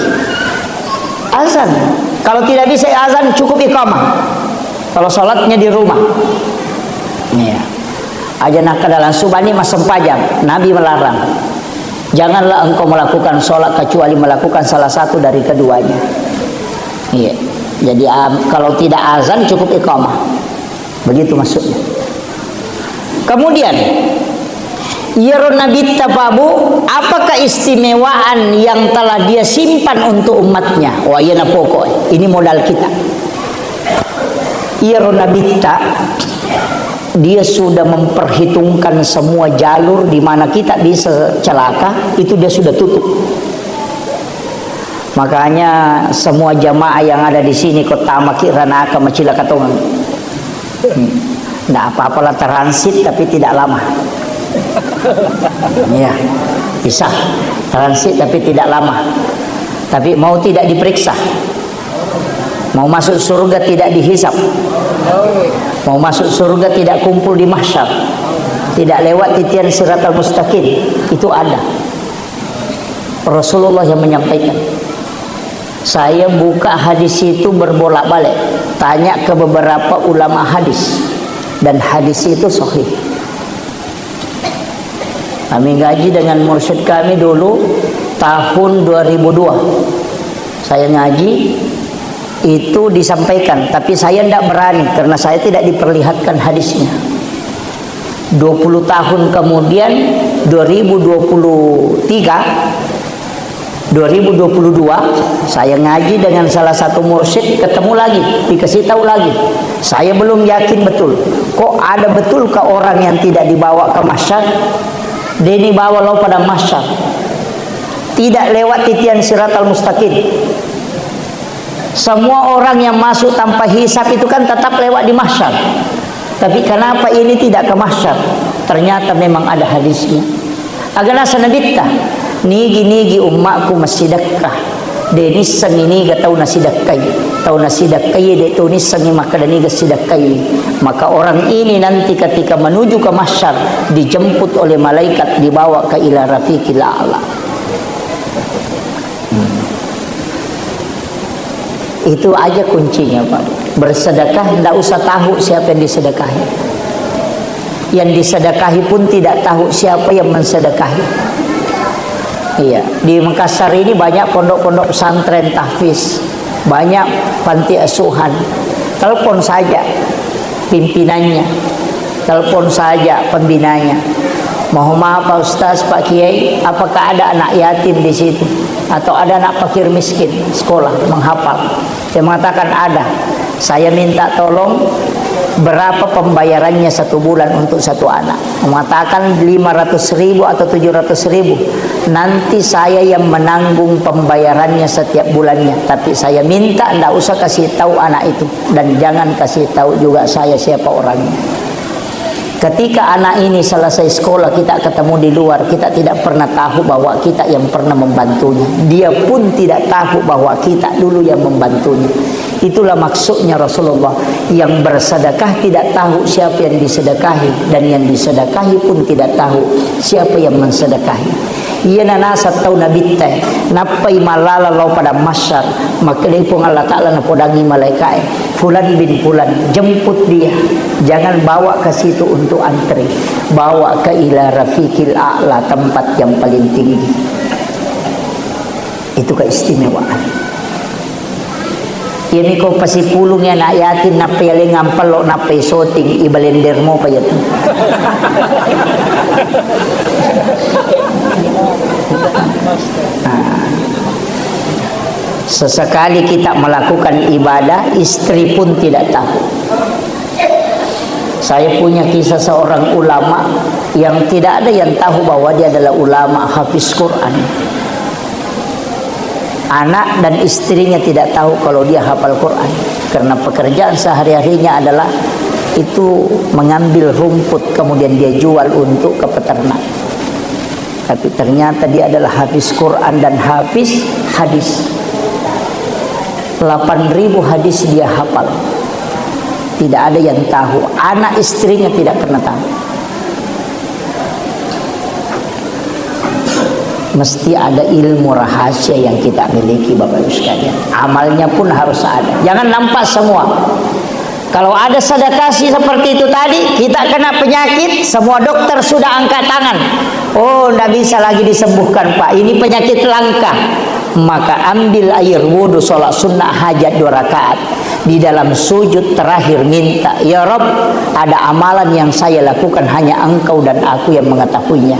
Azan. Kalau tidak bisa azan cukup iqamah. Kalau sholatnya di rumah. Ya. Aja nak dalam subani mas sempajang. Nabi melarang. Janganlah engkau melakukan sholat kecuali melakukan salah satu dari keduanya. Iya. Jadi kalau tidak azan cukup iqamah. Begitu maksudnya. Kemudian Yaro Nabi Tababu, apa keistimewaan yang telah dia simpan untuk umatnya? Wah, iya na pokok. Ini modal kita. Yaro Nabi dia sudah memperhitungkan semua jalur di mana kita bisa celaka, itu dia sudah tutup. Makanya semua jamaah yang ada di sini kota Makirana ke Macila Katongan. Nggak apa-apalah transit tapi tidak lama. Ya, bisa transit tapi tidak lama. Tapi mau tidak diperiksa, mau masuk surga tidak dihisap, mau masuk surga tidak kumpul di mahsyar, tidak lewat titian siratal mustaqim. Itu ada. Rasulullah yang menyampaikan. Saya buka hadis itu berbolak-balik, tanya ke beberapa ulama hadis, dan hadis itu sahih. Kami ngaji dengan mursyid kami dulu tahun 2002. Saya ngaji itu disampaikan, tapi saya tidak berani karena saya tidak diperlihatkan hadisnya. 20 tahun kemudian 2022 saya ngaji dengan salah satu mursyid, ketemu lagi, dikasih tahu lagi. Saya belum yakin betul. Kok ada betulkah orang yang tidak dibawa ke mahsyar? Dia dibawa lo pada mahsyar. Tidak lewat titian siratal mustaqim. Semua orang yang masuk tanpa hisab itu kan tetap lewat di mahsyar. Tapi kenapa ini tidak ke mahsyar? Ternyata memang ada hadisnya. Agana sanabitta nigi ummaku masidakah deni sangini ga tahu nasidakai de tu ni sangi maka dani ga sidakai. Maka orang ini nanti ketika menuju ke mahsyar dijemput oleh malaikat, dibawa ke ila rafiqil a'la. Itu aja kuncinya, Pak. Bersedekah tidak usah tahu siapa yang disedekahi. Yang disedekahi pun tidak tahu siapa yang mensedekahi. Iya, di Makassar ini banyak pondok-pondok pesantren tahfiz, banyak panti asuhan. Telepon saja pimpinannya, telepon saja pembinanya. Mohon maaf Pak Ustaz, Pak Kiai, apakah ada anak yatim di situ? Atau ada anak fakir miskin sekolah menghafal? Dia mengatakan ada. Saya minta tolong berapa pembayarannya satu bulan untuk satu anak. Mengatakan 500.000 atau 700.000. Nanti saya yang menanggung pembayarannya setiap bulannya. Tapi saya minta tidak usah kasih tahu anak itu, dan jangan kasih tahu juga saya siapa orangnya. Ketika anak ini selesai sekolah, kita ketemu di luar, kita tidak pernah tahu bahwa kita yang pernah membantunya. Dia pun tidak tahu bahwa kita dulu yang membantunya. Itulah maksudnya Rasulullah, yang bersedekah tidak tahu siapa yang disedekahi, dan yang disedekahi pun tidak tahu siapa yang mensedekahi. Ia nasa tahu nabi teh napai malala lau pada masyar, maka dia pun Allah Ta'ala napodangi malaikat fulan bin fulan, jemput dia, jangan bawa ke situ untuk antri, bawa ke ila rafiqil a'la, tempat yang paling tinggi. Itu keistimewaan. Ini kau pasti pulung ya nak yatim, napai yang ngampel, napai shooting ibalender mo pa yun. Sesekali kita melakukan ibadah, istri pun tidak tahu. Saya punya kisah seorang ulama yang tidak ada yang tahu bahwa dia adalah ulama hafiz Quran. Anak dan istrinya tidak tahu kalau dia hafal Quran, karena pekerjaan sehari-harinya adalah itu mengambil rumput kemudian dia jual untuk ke peternak. Tapi ternyata dia adalah hafiz Quran dan hafiz hadis. 8.000 hadis dia hafal. Tidak ada yang tahu. Anak istrinya tidak pernah tahu. Mesti ada ilmu rahasia yang kita miliki, Bapak Ibu sekalian. Amalnya pun harus ada. Jangan nampak semua. Kalau ada sedekah seperti itu tadi, kita kena penyakit, semua dokter sudah angkat tangan. Oh, tidak bisa lagi disembuhkan, Pak. Ini penyakit langka. Maka ambil air wudhu, sholat sunnah hajat 2 rakaat. Di dalam sujud terakhir minta, ya Rabb, ada amalan yang saya lakukan hanya Engkau dan aku yang mengetahuinya.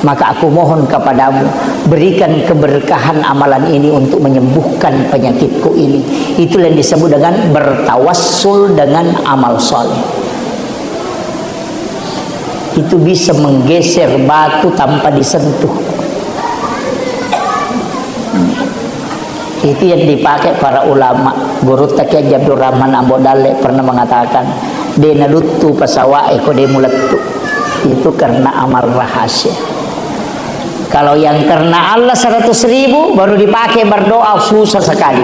Maka aku mohon kepadamu, berikan keberkahan amalan ini untuk menyembuhkan penyakitku ini. Itulah yang disebut dengan bertawassul dengan amal soleh. Itu bisa menggeser batu tanpa disentuh. Itu yang dipakai para ulama. Guru Takian Abdul Rahman Ambodale pernah mengatakan, "Denalutu pasawa eko demuletu." Itu karena amal rahasia. Kalau yang karena Allah 100.000 baru dipakai berdoa susah sekali.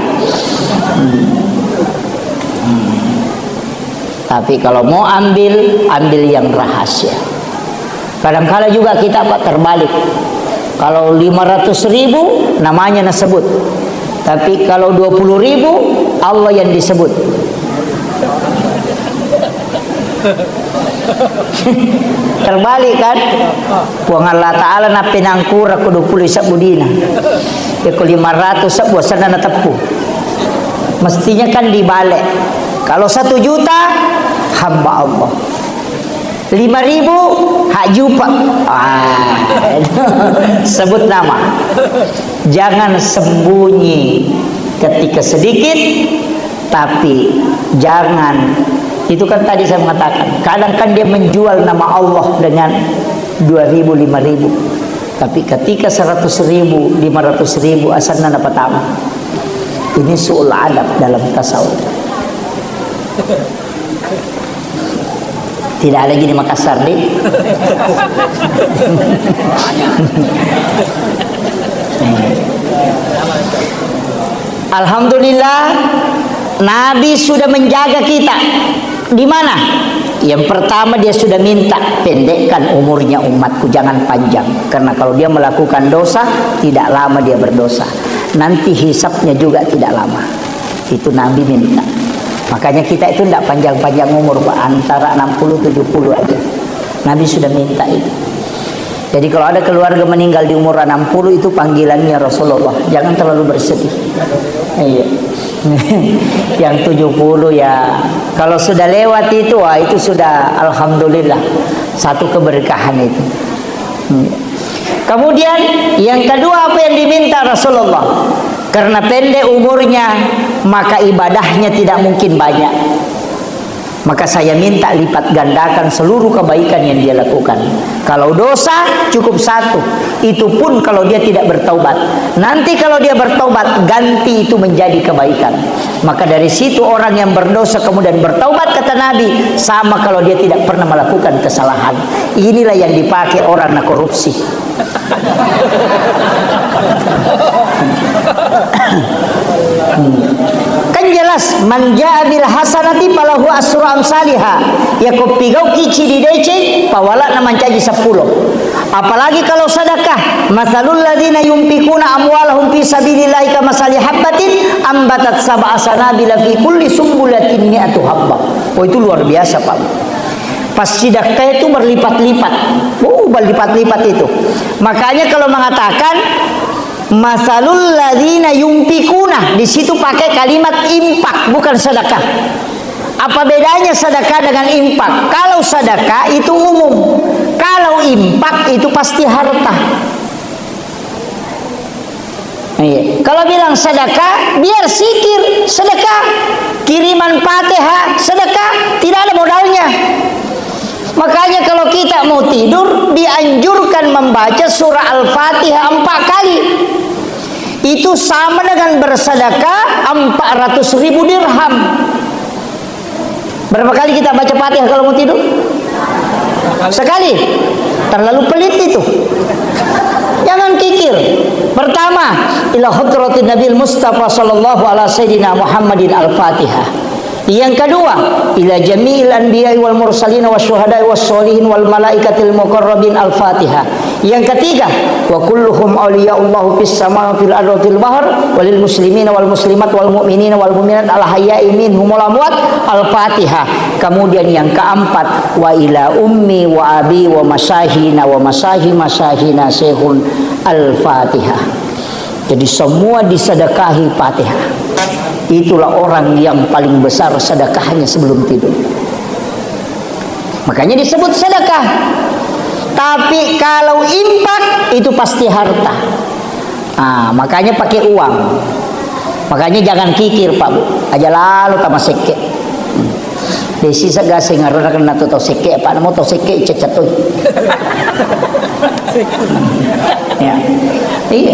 Tapi kalau mau ambil yang rahasia. Kadang-kala juga kita terbalik. Kalau 500.000 namanya disebut. Tapi kalau 20.000 Allah yang disebut. Terbalik kan? Puang Allah Ta'ala na pinangkura ko 20 sa budina. Ko 500 sa buwasan na natapu. Mestinya kan dibalik. Kalau 1 juta hamba Allah. 5.000 hak jupa. Sebut nama. Jangan sembunyi ketika sedikit, tapi jangan. Itu kan tadi saya mengatakan, kadang kan dia menjual nama Allah dengan 2.000, 5.000. Tapi ketika 100.000, 500.000 asalnya dapat tamu. Ini su'ul adab dalam tasawuf. Tidak ada lagi di Makassar nih. Alhamdulillah, Nabi sudah menjaga kita. Di mana? Yang pertama dia sudah minta, pendekkan umurnya umatku, jangan panjang. Karena kalau dia melakukan dosa, tidak lama dia berdosa. Nanti hisapnya juga tidak lama. Itu Nabi minta. Makanya kita itu tidak panjang-panjang umur, Pak. Antara 60-70 aja. Nabi sudah minta itu. Jadi kalau ada keluarga meninggal di umur 60, itu panggilannya Rasulullah. Jangan terlalu bersedih. Iya. Yang 70 ya, kalau sudah lewat itu, wah itu sudah alhamdulillah. Satu keberkahan itu. Kemudian yang kedua apa yang diminta Rasulullah? Karena pendek umurnya, maka ibadahnya tidak mungkin banyak. Maka saya minta lipat gandakan seluruh kebaikan yang dia lakukan. Kalau dosa cukup 1, itu pun kalau dia tidak bertaubat. Nanti kalau dia bertaubat, ganti itu menjadi kebaikan. Maka dari situ orang yang berdosa kemudian bertaubat, kata Nabi, sama kalau dia tidak pernah melakukan kesalahan. Inilah yang dipakai orang nak korupsi. Kan jelas, man jaa bil hasanati falahu asru amsalha. Ya ko pigau kici di dece pawala na mancaji 10. Apalagi kalau sedekah, masalul ladzina yunfikuna amwalahum fi sabilillahi kamasali habbatin ambatat sab'a sanabila fi kulli sumbulatin mi'atu habbah. Oh itu luar biasa, Pak. Pas sedekah itu berlipat-lipat. Oh, berlipat-lipat itu. Makanya kalau mengatakan masalul ladzina yunfikuna, di situ pakai kalimat infak, bukan sedekah. Apa bedanya sedekah dengan infak? Kalau sedekah itu umum, kalau infak itu pasti harta. Iya. Kalau bilang sedekah, biar sikir, sedekah. Kiriman Fatihah, sedekah, tidak ada modalnya. Makanya kalau kita mau tidur, dianjurkan membaca surah Al-Fatihah 4 kali. Itu sama dengan bersedekah 400.000 dirham. Berapa kali kita baca Fatihah kalau mau tidur? Sekali. Terlalu pelit itu. Jangan kikir. Pertama, ila hadratin Nabil Mustafa sallallahu alaihi sayyidina Muhammadin Al-Fatihah. Yang kedua, ila jami'il anbiya'i wal mursalin wasyuhada'i wassolihin wal malaikatil muqarrabin Al-Fatihah. Yang ketiga, wa kulluhum awliya'ullahu fis samaa'i fil ardi wa fil bahr walil muslimina wal muslimat wal mu'minina wal mu'minat al hayya'i minhum wal amwat Al-Fatihah. Kemudian yang keempat, wa ila ummi wa abi wa masahina wa masahi masahina sehun Al-Fatihah. Jadi semua disedekahi Fatihah. Itulah orang yang paling besar sedekahnya sebelum tidur. Makanya disebut sedekah. Tapi kalau infak itu pasti harta. Makanya pakai uang. Makanya jangan kikir, Pak Bu. Aja lalu tama seke. Desi sagase ngarana kana to seke, Pak namo to seke cecatoy. Ya. Iya.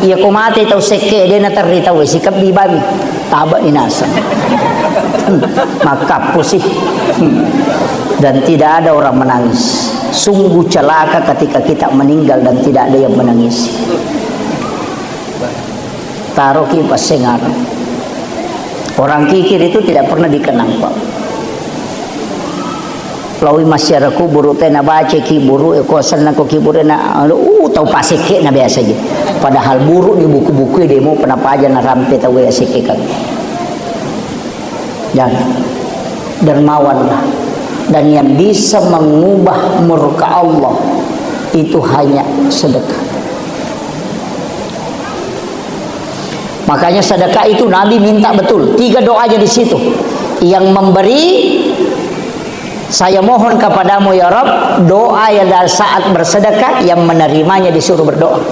Iya ko mati tau seke dia na tarita we sikap di babi taba inasa. Maka pusih. Dan tidak ada orang menangis. Sungguh celaka ketika kita meninggal dan tidak ada yang menangis. Taruh kipas sengar. Orang kikir itu tidak pernah dikenang, Pak. Lawi masyarakat kubur teh na baca kiburu ekosan na ko kiburu na tahu pasike na biasa aja. Padahal buruk di buku-buku demo kenapa aja na rampe tahu ya sike kan. Jangan dermawanlah. Dan yang bisa mengubah murka Allah itu hanya sedekah. Makanya sedekah itu Nabi minta betul 3 doa aja di situ. Yang memberi, saya mohon kepadamu ya Rabb, doa yang saat bersedekah, yang menerimanya disuruh berdoa.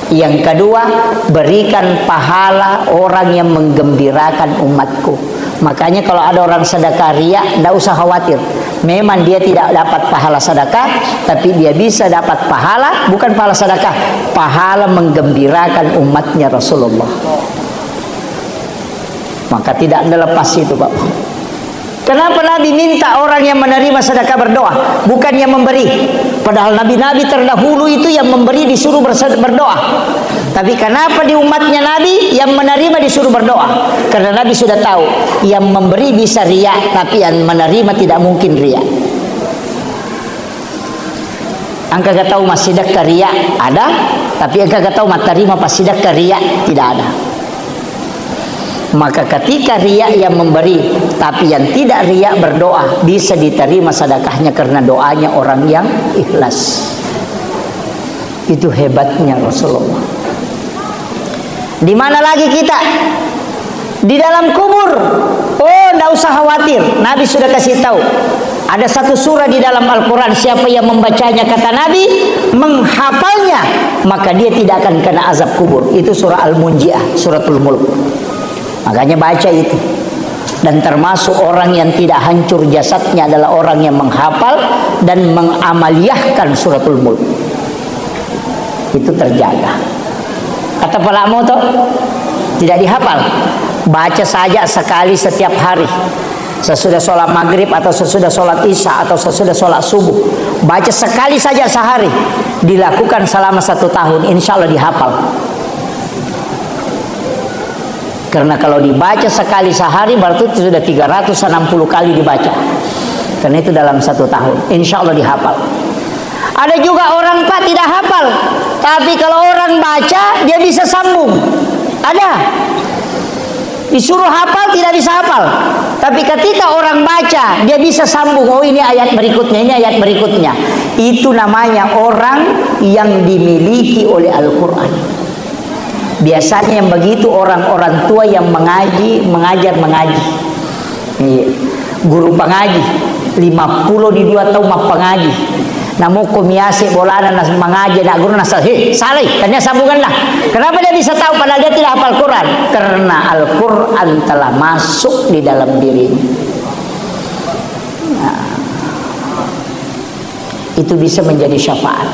Yang kedua, berikan pahala orang yang menggembirakan umatku. Makanya kalau ada orang sedekah riya, tidak usah khawatir. Memang dia tidak dapat pahala sedekah, tapi dia bisa dapat pahala, bukan pahala sedekah, pahala menggembirakan umatnya Rasulullah. Maka tidak ada lepas itu, Pak. Kenapa Nabi minta orang yang menerima sedekah berdoa, bukan yang memberi? Padahal nabi-nabi terdahulu itu yang memberi disuruh berdoa. Tapi kenapa di umatnya Nabi yang menerima disuruh berdoa? Karena Nabi sudah tahu yang memberi bisa riya, tapi yang menerima tidak mungkin riya. Angka gak tahu masih sedekah riya ada, tapi angka gak tahu terima pas sedekah riya tidak ada. Maka ketika riya yang memberi, tapi yang tidak riya berdoa, bisa diterima sedekahnya karena doanya orang yang ikhlas. Itu hebatnya Rasulullah. Di mana lagi kita? Di dalam kubur. Oh, tidak usah khawatir. Nabi sudah kasih tahu. Ada satu surah di dalam Al-Quran, siapa yang membacanya, kata Nabi, menghafalnya, maka dia tidak akan kena azab kubur. Itu surah Al-Munji'ah, suratul Mulk. Makanya baca itu. Dan termasuk orang yang tidak hancur jasadnya adalah orang yang menghafal dan mengamaliyahkan suratul Mulk. Itu terjaga. Kata pelamu tuh tidak dihafal, baca saja sekali setiap hari. Sesudah sholat maghrib atau sesudah sholat isya atau sesudah sholat subuh, baca sekali saja sehari. Dilakukan selama 1 tahun, insya Allah dihafal. Karena kalau dibaca sekali sehari berarti itu sudah 360 kali dibaca. Karena itu dalam 1 tahun, insya Allah dihafal. Ada juga orang Pak tidak hafal, tapi kalau orang baca dia bisa sambung. Ada. Disuruh hafal tidak bisa hafal, tapi ketika orang baca dia bisa sambung. Oh, ini ayat berikutnya, ini ayat berikutnya. Itu namanya orang yang dimiliki oleh Al-Quran. Biasanya yang begitu orang-orang tua yang mengajar mengaji. Guru pengaji 52 tahun mah pengaji. Namun komiasi bolana nas mengaji nak guru nas salih tanya sambunganlah. Kenapa dia bisa tahu padahal dia tidak hafal Quran? Karena Al-Quran telah masuk di dalam dirinya. Nah, itu bisa menjadi syafaat.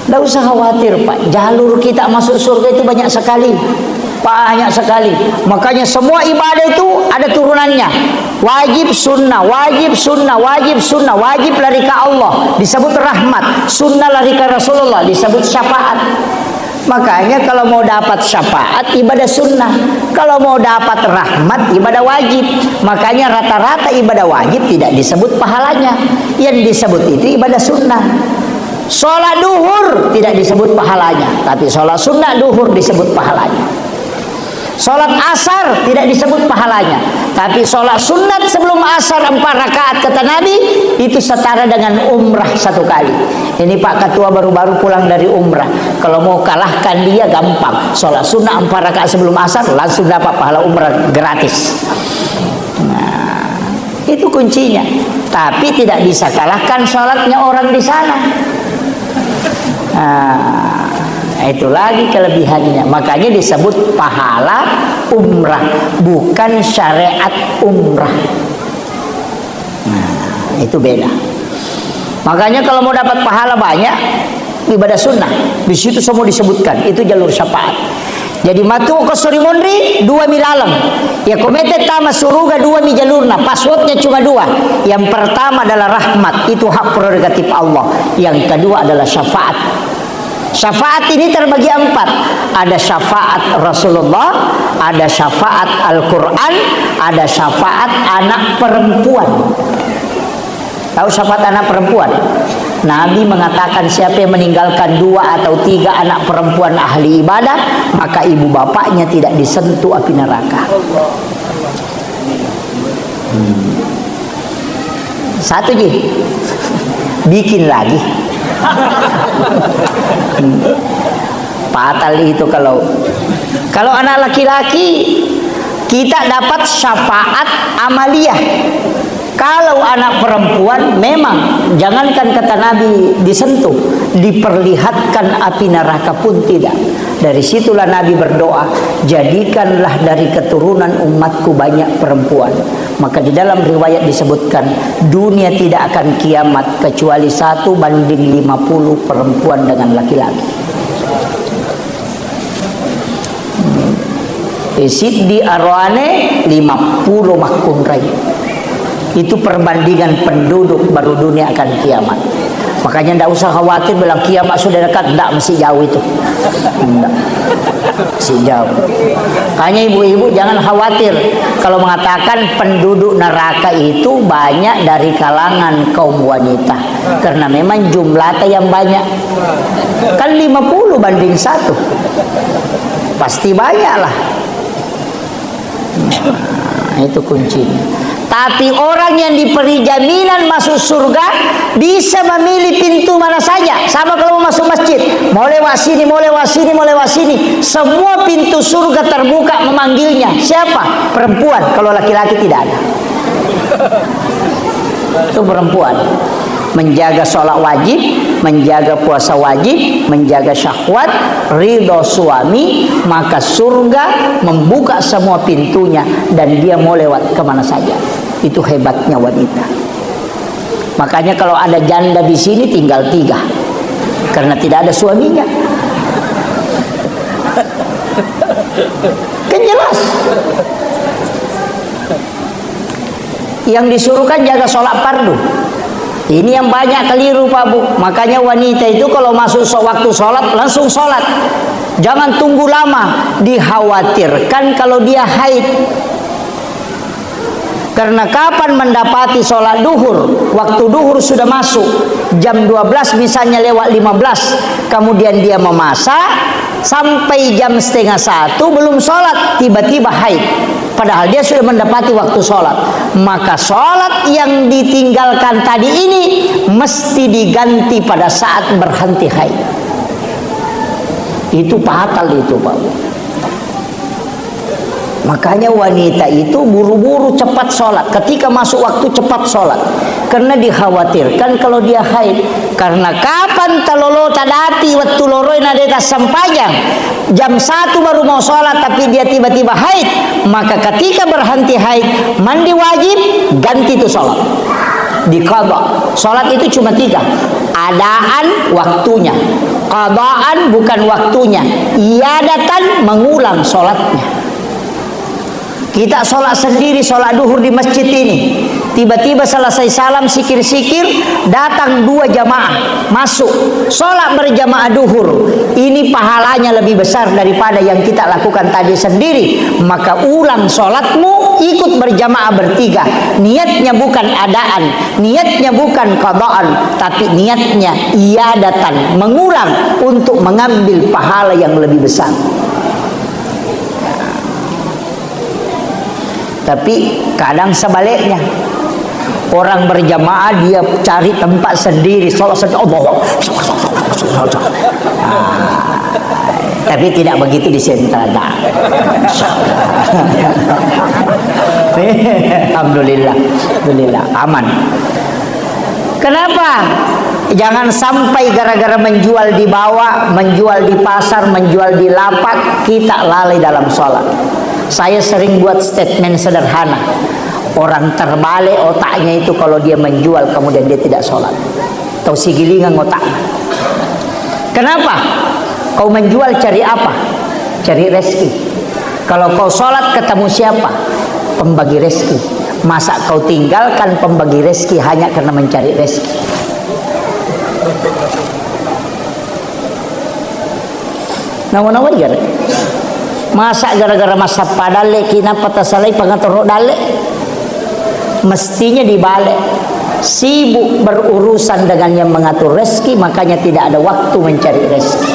Tidak usah khawatir Pak, jalur kita masuk surga itu banyak sekali. Banyak sekali. Makanya semua ibadah itu ada turunannya. Wajib sunnah, wajib sunnah, wajib sunnah. Wajib lari ke Allah, disebut rahmat. Sunnah lari ke Rasulullah, disebut syafaat. Makanya kalau mau dapat syafaat, ibadah sunnah. Kalau mau dapat rahmat, ibadah wajib. Makanya rata-rata ibadah wajib tidak disebut pahalanya. Yang disebut itu ibadah sunnah. Sholat duhur tidak disebut pahalanya, tapi sholat sunnah duhur disebut pahalanya. Sholat asar tidak disebut pahalanya, tapi sholat sunat sebelum asar 4 rakaat kata Nabi itu setara dengan umrah 1 kali. Ini Pak Ketua baru-baru pulang dari umrah. Kalau mau kalahkan dia gampang. Sholat sunnah 4 rakaat sebelum asar langsung dapat pahala umrah gratis. Nah, itu kuncinya. Tapi tidak bisa kalahkan sholatnya orang di sana. Nah, itu lagi kelebihannya. Makanya disebut pahala umrah, bukan syariat umrah. Nah, itu beda. Makanya kalau mau dapat pahala banyak, ibadah sunnah. Di situ semua disebutkan, itu jalur syafaat. Jadi matu ko mondri dua milalam. Ya komete tama suruga dua mi jalurna. Passwordnya cuma dua. Yang pertama adalah rahmat, itu hak prerogatif Allah. Yang kedua adalah syafaat. Syafaat ini terbagi empat. Ada syafaat Rasulullah, ada syafaat Al-Quran, ada syafaat anak perempuan. Tahu syafaat anak perempuan? Nabi mengatakan siapa yang meninggalkan 2 atau 3 anak perempuan ahli ibadah, maka ibu bapaknya tidak disentuh api neraka. Satu ji, bikin lagi. Fatal itu kalau anak laki-laki kita dapat syafaat amaliyah. Kalau anak perempuan memang jangankan kata Nabi disentuh, diperlihatkan api neraka pun tidak. Dari situlah Nabi berdoa, jadikanlah dari keturunan umatku banyak perempuan. Maka di dalam riwayat disebutkan dunia tidak akan kiamat kecuali 1:50 perempuan dengan laki-laki. Siddi arwane 50 mahkum rai. Itu perbandingan penduduk baru dunia akan kiamat. Makanya tidak usah khawatir bilang kiamat sudah dekat. Tidak, masih jauh itu. Tidak, masih jauh. Makanya ibu-ibu jangan khawatir kalau mengatakan penduduk neraka itu banyak dari kalangan kaum wanita. Karena memang jumlahnya yang banyak. Kan 50 banding 1. Pasti banyak lah. Nah, itu kuncinya. Tapi orang yang diberi jaminan masuk surga bisa memilih pintu mana saja. Sama kalau mau masuk masjid, mau lewat sini, mau lewat sini, mau lewat sini. Semua pintu surga terbuka memanggilnya. Siapa? Perempuan. Kalau laki-laki tidak ada. Itu perempuan. Menjaga sholat wajib, menjaga puasa wajib, menjaga syahwat, ridho suami, maka surga membuka semua pintunya dan dia mau lewat kemana saja. Itu hebatnya wanita. Makanya kalau ada janda di sini tinggal 3 karena tidak ada suaminya. Kan jelas. Yang disuruhkan jaga sholat fardu. Ini yang banyak keliru Pak Bu. Makanya wanita itu kalau masuk waktu sholat langsung sholat. Jangan tunggu lama. Dikhawatirkan kalau dia haid. Karena kapan mendapati sholat duhur? Waktu duhur sudah masuk. Jam 12 misalnya lewat 15. Kemudian dia memasak. Sampai jam 12:30 belum sholat. Tiba-tiba haid. Padahal dia sudah mendapati waktu sholat. Maka sholat yang ditinggalkan tadi ini mesti diganti pada saat berhenti haid. Itu fatal itu Pak. Makanya wanita itu buru-buru cepat sholat. Ketika masuk waktu cepat sholat. Karena dikhawatirkan kalau dia haid. Karena kapan talolo tadati waktu loroi nadeta sampajang. Jam 1 baru mau sholat tapi dia tiba-tiba haid. Maka ketika berhenti haid, mandi wajib, ganti itu sholat. Diqadha. Sholat itu cuma 3. Adaan waktunya. Qadaan bukan waktunya. Iadatan mengulang sholatnya. Kita sholat sendiri, sholat duhur di masjid ini. Tiba-tiba selesai salam, sikir-sikir, datang 2 jamaah masuk. Sholat berjamaah duhur. Ini pahalanya lebih besar daripada yang kita lakukan tadi sendiri. Maka ulang sholatmu, ikut berjamaah bertiga. Niatnya bukan adaan, niatnya bukan qadaan, tapi niatnya iadatan, mengulang untuk mengambil pahala yang lebih besar. Tapi kadang sebaliknya, orang berjamaah dia cari tempat sendiri, sholat sendiri, tapi tidak begitu di sentral. Alhamdulillah, alhamdulillah, aman. Kenapa? Jangan sampai gara-gara menjual di bawah, menjual di pasar, menjual di lapak, kita lalai dalam sholat. Saya sering buat statement sederhana. Orang terbalik otaknya itu kalau dia menjual kemudian dia tidak sholat. Tahu sigilingan otaknya. Kenapa? Kau menjual cari apa? Cari rezeki. Kalau kau sholat ketemu siapa? Pembagi rezeki. Masa kau tinggalkan pembagi rezeki hanya karena mencari rezeki? Nawan-nawan gara. Masa gara-gara masa padale kina patasalai pengatur dale. Mestinya dibalik. Sibuk berurusan dengan yang mengatur rezeki, makanya tidak ada waktu mencari rezeki.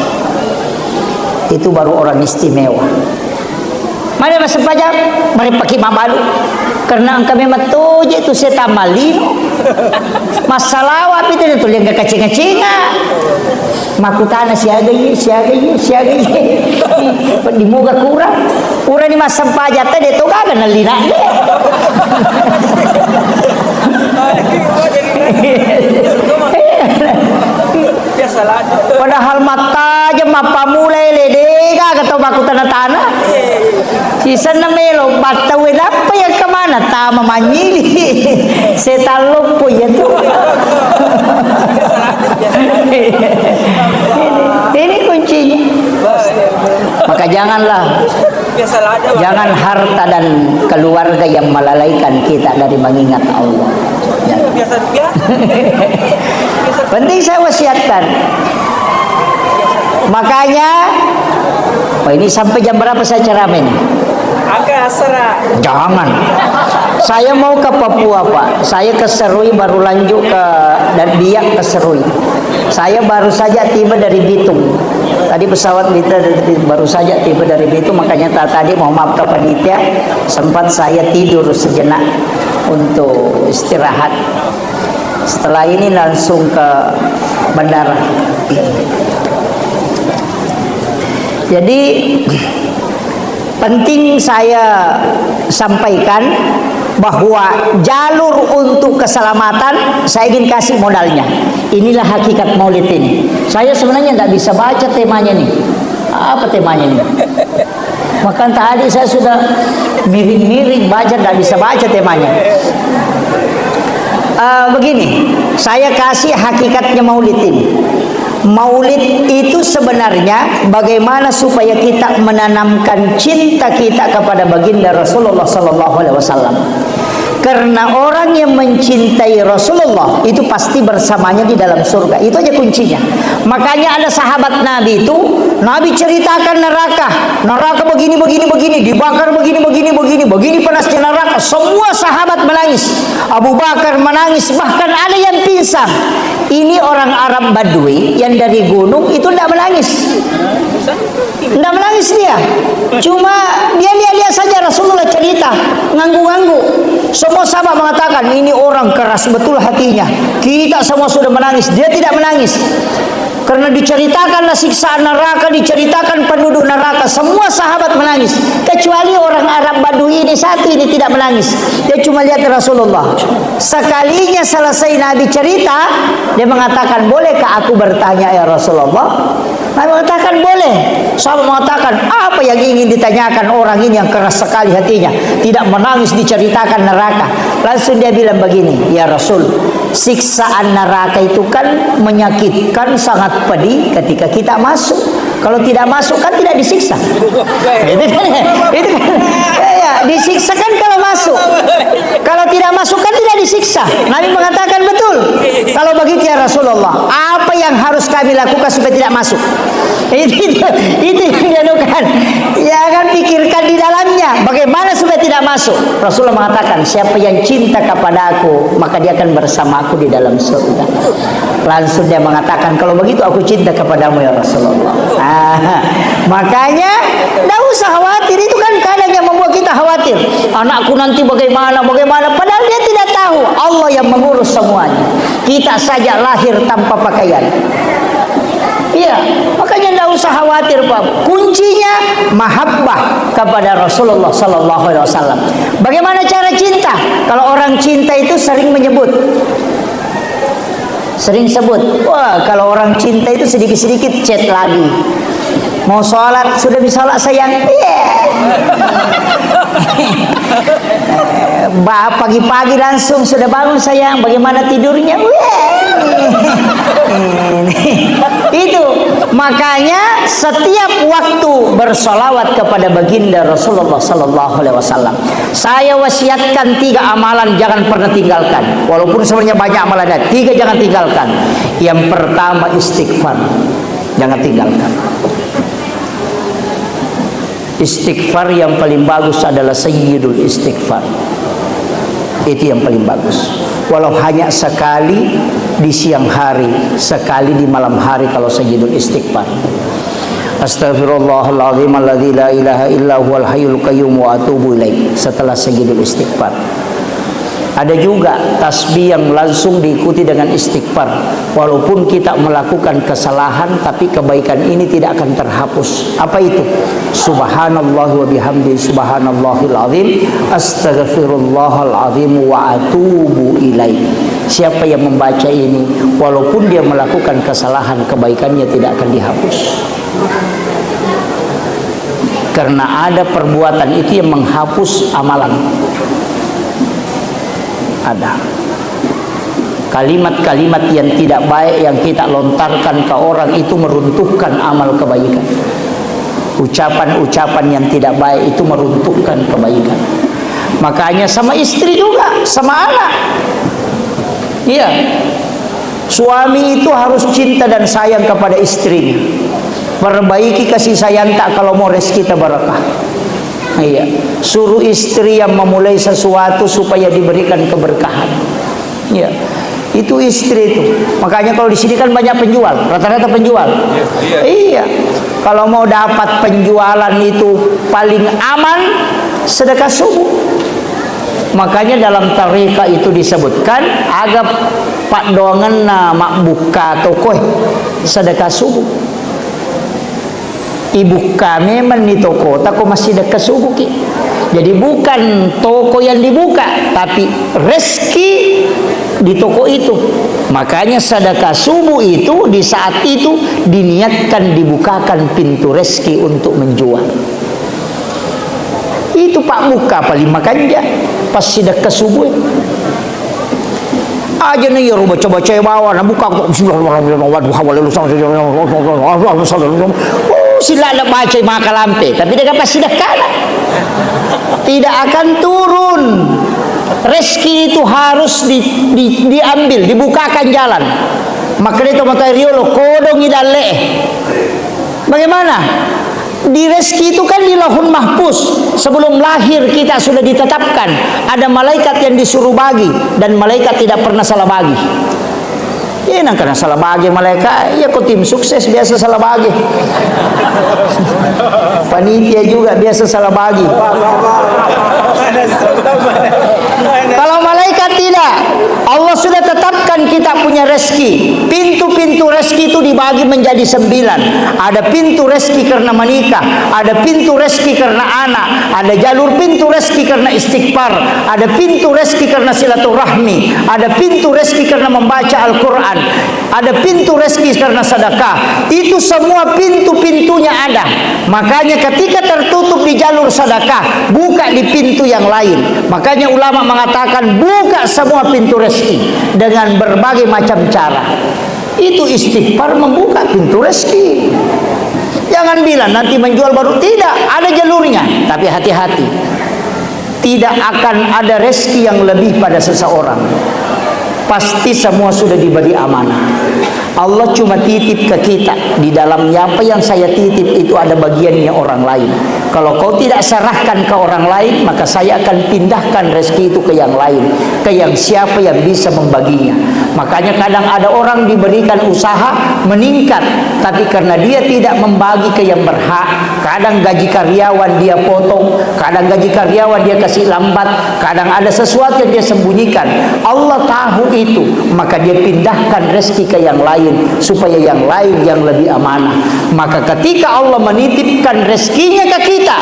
Itu baru orang istimewa. Mari masa pajar, mari pakai mabalu. Karena kami matuje itu setan malino. Masalah itu itu yang kacing-kacinga. Makutana siaganya. Di muka kurang. Kurang di masa pajar tadi itu kagak nalina deh. Padahal mata aja mapa mulai ledega kata baku tanah-tanah. Sisa namelo batawin apa yang kemana? Tama manyili. Setan lupu ya tuh. Ini kuncinya. Maka janganlah, jangan harta dan keluarga yang melalaikan kita dari mengingat Allah. Ya. Penting saya wasiatkan. Makanya, ini sampai jam berapa saya ceramah ini? Agak asra. Jangan. Saya mau ke Papua, Pak. Saya ke Serui baru lanjut ke dan Biak ke Serui. Saya baru saja tiba dari Bitung. Tadi pesawat kita baru saja tiba dari Bitung, makanya tadi mau maaf ke panitia, sempat saya tidur sejenak untuk istirahat. Setelah ini langsung ke bandara. Jadi penting saya sampaikan bahwa jalur untuk keselamatan saya ingin kasih modalnya. Inilah hakikat maulid ini. Saya sebenarnya tidak bisa baca temanya nih. Apa temanya nih? Maka tadi saya sudah miring-miring baca, tidak bisa baca temanya. Begini, saya kasih hakikatnya maulid ini. Maulid itu sebenarnya bagaimana supaya kita menanamkan cinta kita kepada baginda Rasulullah Sallallahu Alaihi Wasallam. Karena orang yang mencintai Rasulullah itu pasti bersamanya di dalam surga. Itu aja kuncinya. Makanya ada sahabat Nabi itu, Nabi ceritakan neraka begini, dibakar begini panasnya neraka. Semua sahabat menangis. Abu Bakar menangis, bahkan ada yang pingsan. Ini orang Arab Badui yang dari gunung itu tidak menangis. Tidak menangis dia. Cuma dia lihat-lihat saja Rasulullah cerita, nganggu-nganggu. Semua sahabat mengatakan ini orang keras betul hatinya. Kita semua sudah menangis, dia tidak menangis. Karena diceritakanlah siksaan neraka, diceritakan penduduk neraka, semua sahabat menangis. Kecuali orang Arab Badui ini satu ini tidak menangis. Dia cuma lihat Rasulullah. Sekalinya selesai Nabi cerita, dia mengatakan, bolehkah aku bertanya ya Rasulullah? Nabi mengatakan boleh. Sahabat mengatakan, apa yang ingin ditanyakan orang ini yang keras sekali hatinya, tidak menangis diceritakan neraka. Langsung dia bilang begini, ya Rasul, siksaan neraka itu kan menyakitkan, sangat pedih ketika kita masuk. Kalau tidak masuk kan tidak disiksa. Itu kan ya, disiksa kan kalau masuk. Kalau tidak masuk kan tidak disiksa. Nabi mengatakan betul. Kalau begitu ya Rasulullah, apa yang harus kami lakukan supaya tidak masuk? Itu yang dilakukan. Ya kan, pikirkan di dalamnya bagaimana supaya tidak masuk. Rasulullah mengatakan, siapa yang cinta kepada aku, maka dia akan bersama aku di dalam surga. Langsung dia mengatakan, kalau begitu aku cinta kepadamu ya Rasulullah. Makanya tidak usah khawatir. Itu kan kadang yang membuat kita khawatir. Anakku nanti bagaimana. Padahal dia tidak tahu. Allah yang mengurus semuanya. Kita saja lahir tanpa pakaian. Iya, makanya tidak usah khawatir, Pak. Kuncinya mahabbah kepada Rasulullah Sallallahu Alaihi Wasallam. Bagaimana cara cinta? Kalau orang cinta itu sering menyebut, sering sebut. Wah, kalau orang cinta itu sedikit-sedikit chat lagi. Mau sholat, sudah bisa sholat sayang. Pagi-pagi langsung sudah bangun sayang. Bagaimana tidurnya? Itu Makanya setiap waktu bersolawat kepada baginda Rasulullah Sallallahu Alaihi Wasallam. Saya wasiatkan 3 amalan jangan pernah tinggalkan. Walaupun sebenarnya banyak amalannya, 3 jangan tinggalkan. Yang pertama istighfar, jangan tinggalkan. Istighfar yang paling bagus adalah sayyidul istighfar. Itu yang paling bagus. Walau hanya sekali di siang hari, sekali di malam hari kalau sayyidul istighfar. Astaghfirullahaladzim alladzi la ilaha illa huwal hayyul qayyum wa atubu ilaih. Setelah sayyidul istighfar. Ada juga tasbih yang langsung diikuti dengan istighfar. Walaupun kita melakukan kesalahan, tapi kebaikan ini tidak akan terhapus. Apa itu? Subhanallah wa bihamdi subhanallahil azim, astaghfirullahal azim wa atubu ilaih. Siapa yang membaca ini, walaupun dia melakukan kesalahan, kebaikannya tidak akan dihapus. Karena ada perbuatan itu yang menghapus amalan. Ada kalimat-kalimat yang tidak baik yang kita lontarkan ke orang itu meruntuhkan amal kebaikan. Ucapan-ucapan yang tidak baik itu meruntuhkan kebaikan. Makanya sama istri juga, sama anak. Iya, suami itu harus cinta dan sayang kepada istrinya. Perbaiki kasih sayang tak kalau mau rezeki kita barakah. Iya, suruh istri yang memulai sesuatu supaya diberikan keberkahan. Iya, itu istri itu. Makanya kalau di sini kan banyak penjual, rata-rata penjual. Iya, kalau mau dapat penjualan itu paling aman sedekah subuh. Makanya dalam tarika itu disebutkan agak pak dongan mak buka toko sedekah subuh. Ibu kami di toko, tako masih dekat subuh ki. Jadi bukan toko yang dibuka, tapi rezeki di toko itu. Makanya sedekah subuh itu di saat itu diniatkan dibukakan pintu rezeki untuk menjual. Itu pak buka paling makanya pas sedekah subuh. Aja nih ya baca bawah, buka sila nak baca maka lampe, tapi dia pasti dah kalah. Tidak akan turun. Rezeki itu harus diambil, dibukakan jalan. Maka itu mata riolo kodong idale. Bagaimana? Di rezeki itu kan di Lauhul Mahfuz. Sebelum lahir kita sudah ditetapkan ada malaikat yang disuruh bagi, dan malaikat tidak pernah salah bagi. Ya, karena salah bagi malaikat, ya kok tim sukses biasa salah bagi. Panitia juga biasa salah bagi. Kalau malaikat tidak, Allah sudah tetapkan kita punya rezeki. Pintu-pintu rezeki itu dibagi menjadi 9. Ada pintu rezeki karena menikah, ada pintu rezeki karena anak, ada jalur pintu rezeki karena istighfar, ada pintu rezeki karena silaturahmi, ada pintu rezeki karena membaca Al-Quran, ada pintu rezeki karena sedekah. Itu semua pintu-pintunya ada. Makanya ketika tertutup di jalur sedekah, buka di pintu yang lain. Makanya ulama mengatakan buka semua pintu rezeki dengan berbagai macam cara. Itu istighfar membuka pintu rezeki. Jangan bilang nanti menjual baru, tidak, ada jalurnya. Tapi hati-hati, tidak akan ada rezeki yang lebih pada seseorang. Pasti semua sudah diberi amanah. Allah cuma titip ke kita. Di dalamnya apa yang saya titip itu ada bagiannya orang lain. Kalau kau tidak serahkan ke orang lain, maka saya akan pindahkan rezeki itu ke yang lain, ke yang siapa yang bisa membaginya. Makanya kadang ada orang diberikan usaha meningkat, tapi karena dia tidak membagi ke yang berhak, kadang gaji karyawan dia potong, kadang gaji karyawan dia kasih lambat, kadang ada sesuatu yang dia sembunyikan. Allah tahu itu, maka dia pindahkan rezeki ke yang lain, supaya yang lain yang lebih amanah. Maka ketika Allah menitipkan rezekinya ke kita, kita,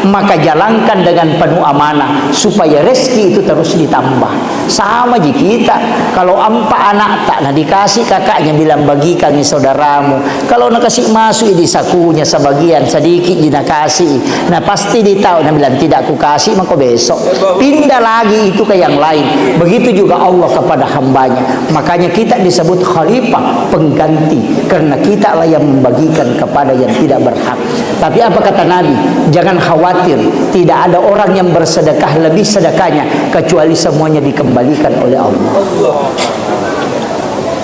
maka jalankan dengan penuh amanah supaya rezeki itu terus ditambah. Sama je kita, kalau 4 anak tak nak dikasih, kakaknya bilang bagikan ni saudaramu. Kalau nak kasih masuk di sakunya sebagian sedikit nak kasih, nah pasti dia tahu, nah bilang tidak aku kasih, maka besok pindah lagi itu ke yang lain. Begitu juga Allah kepada hambanya. Makanya kita disebut khalifah, pengganti, karena kita lah yang membagikan kepada yang tidak berhak. Tapi apa kata Nabi? Jangan khawatir, tidak ada orang yang bersedekah lebih sedekahnya kecuali semuanya dikembalikan oleh Allah.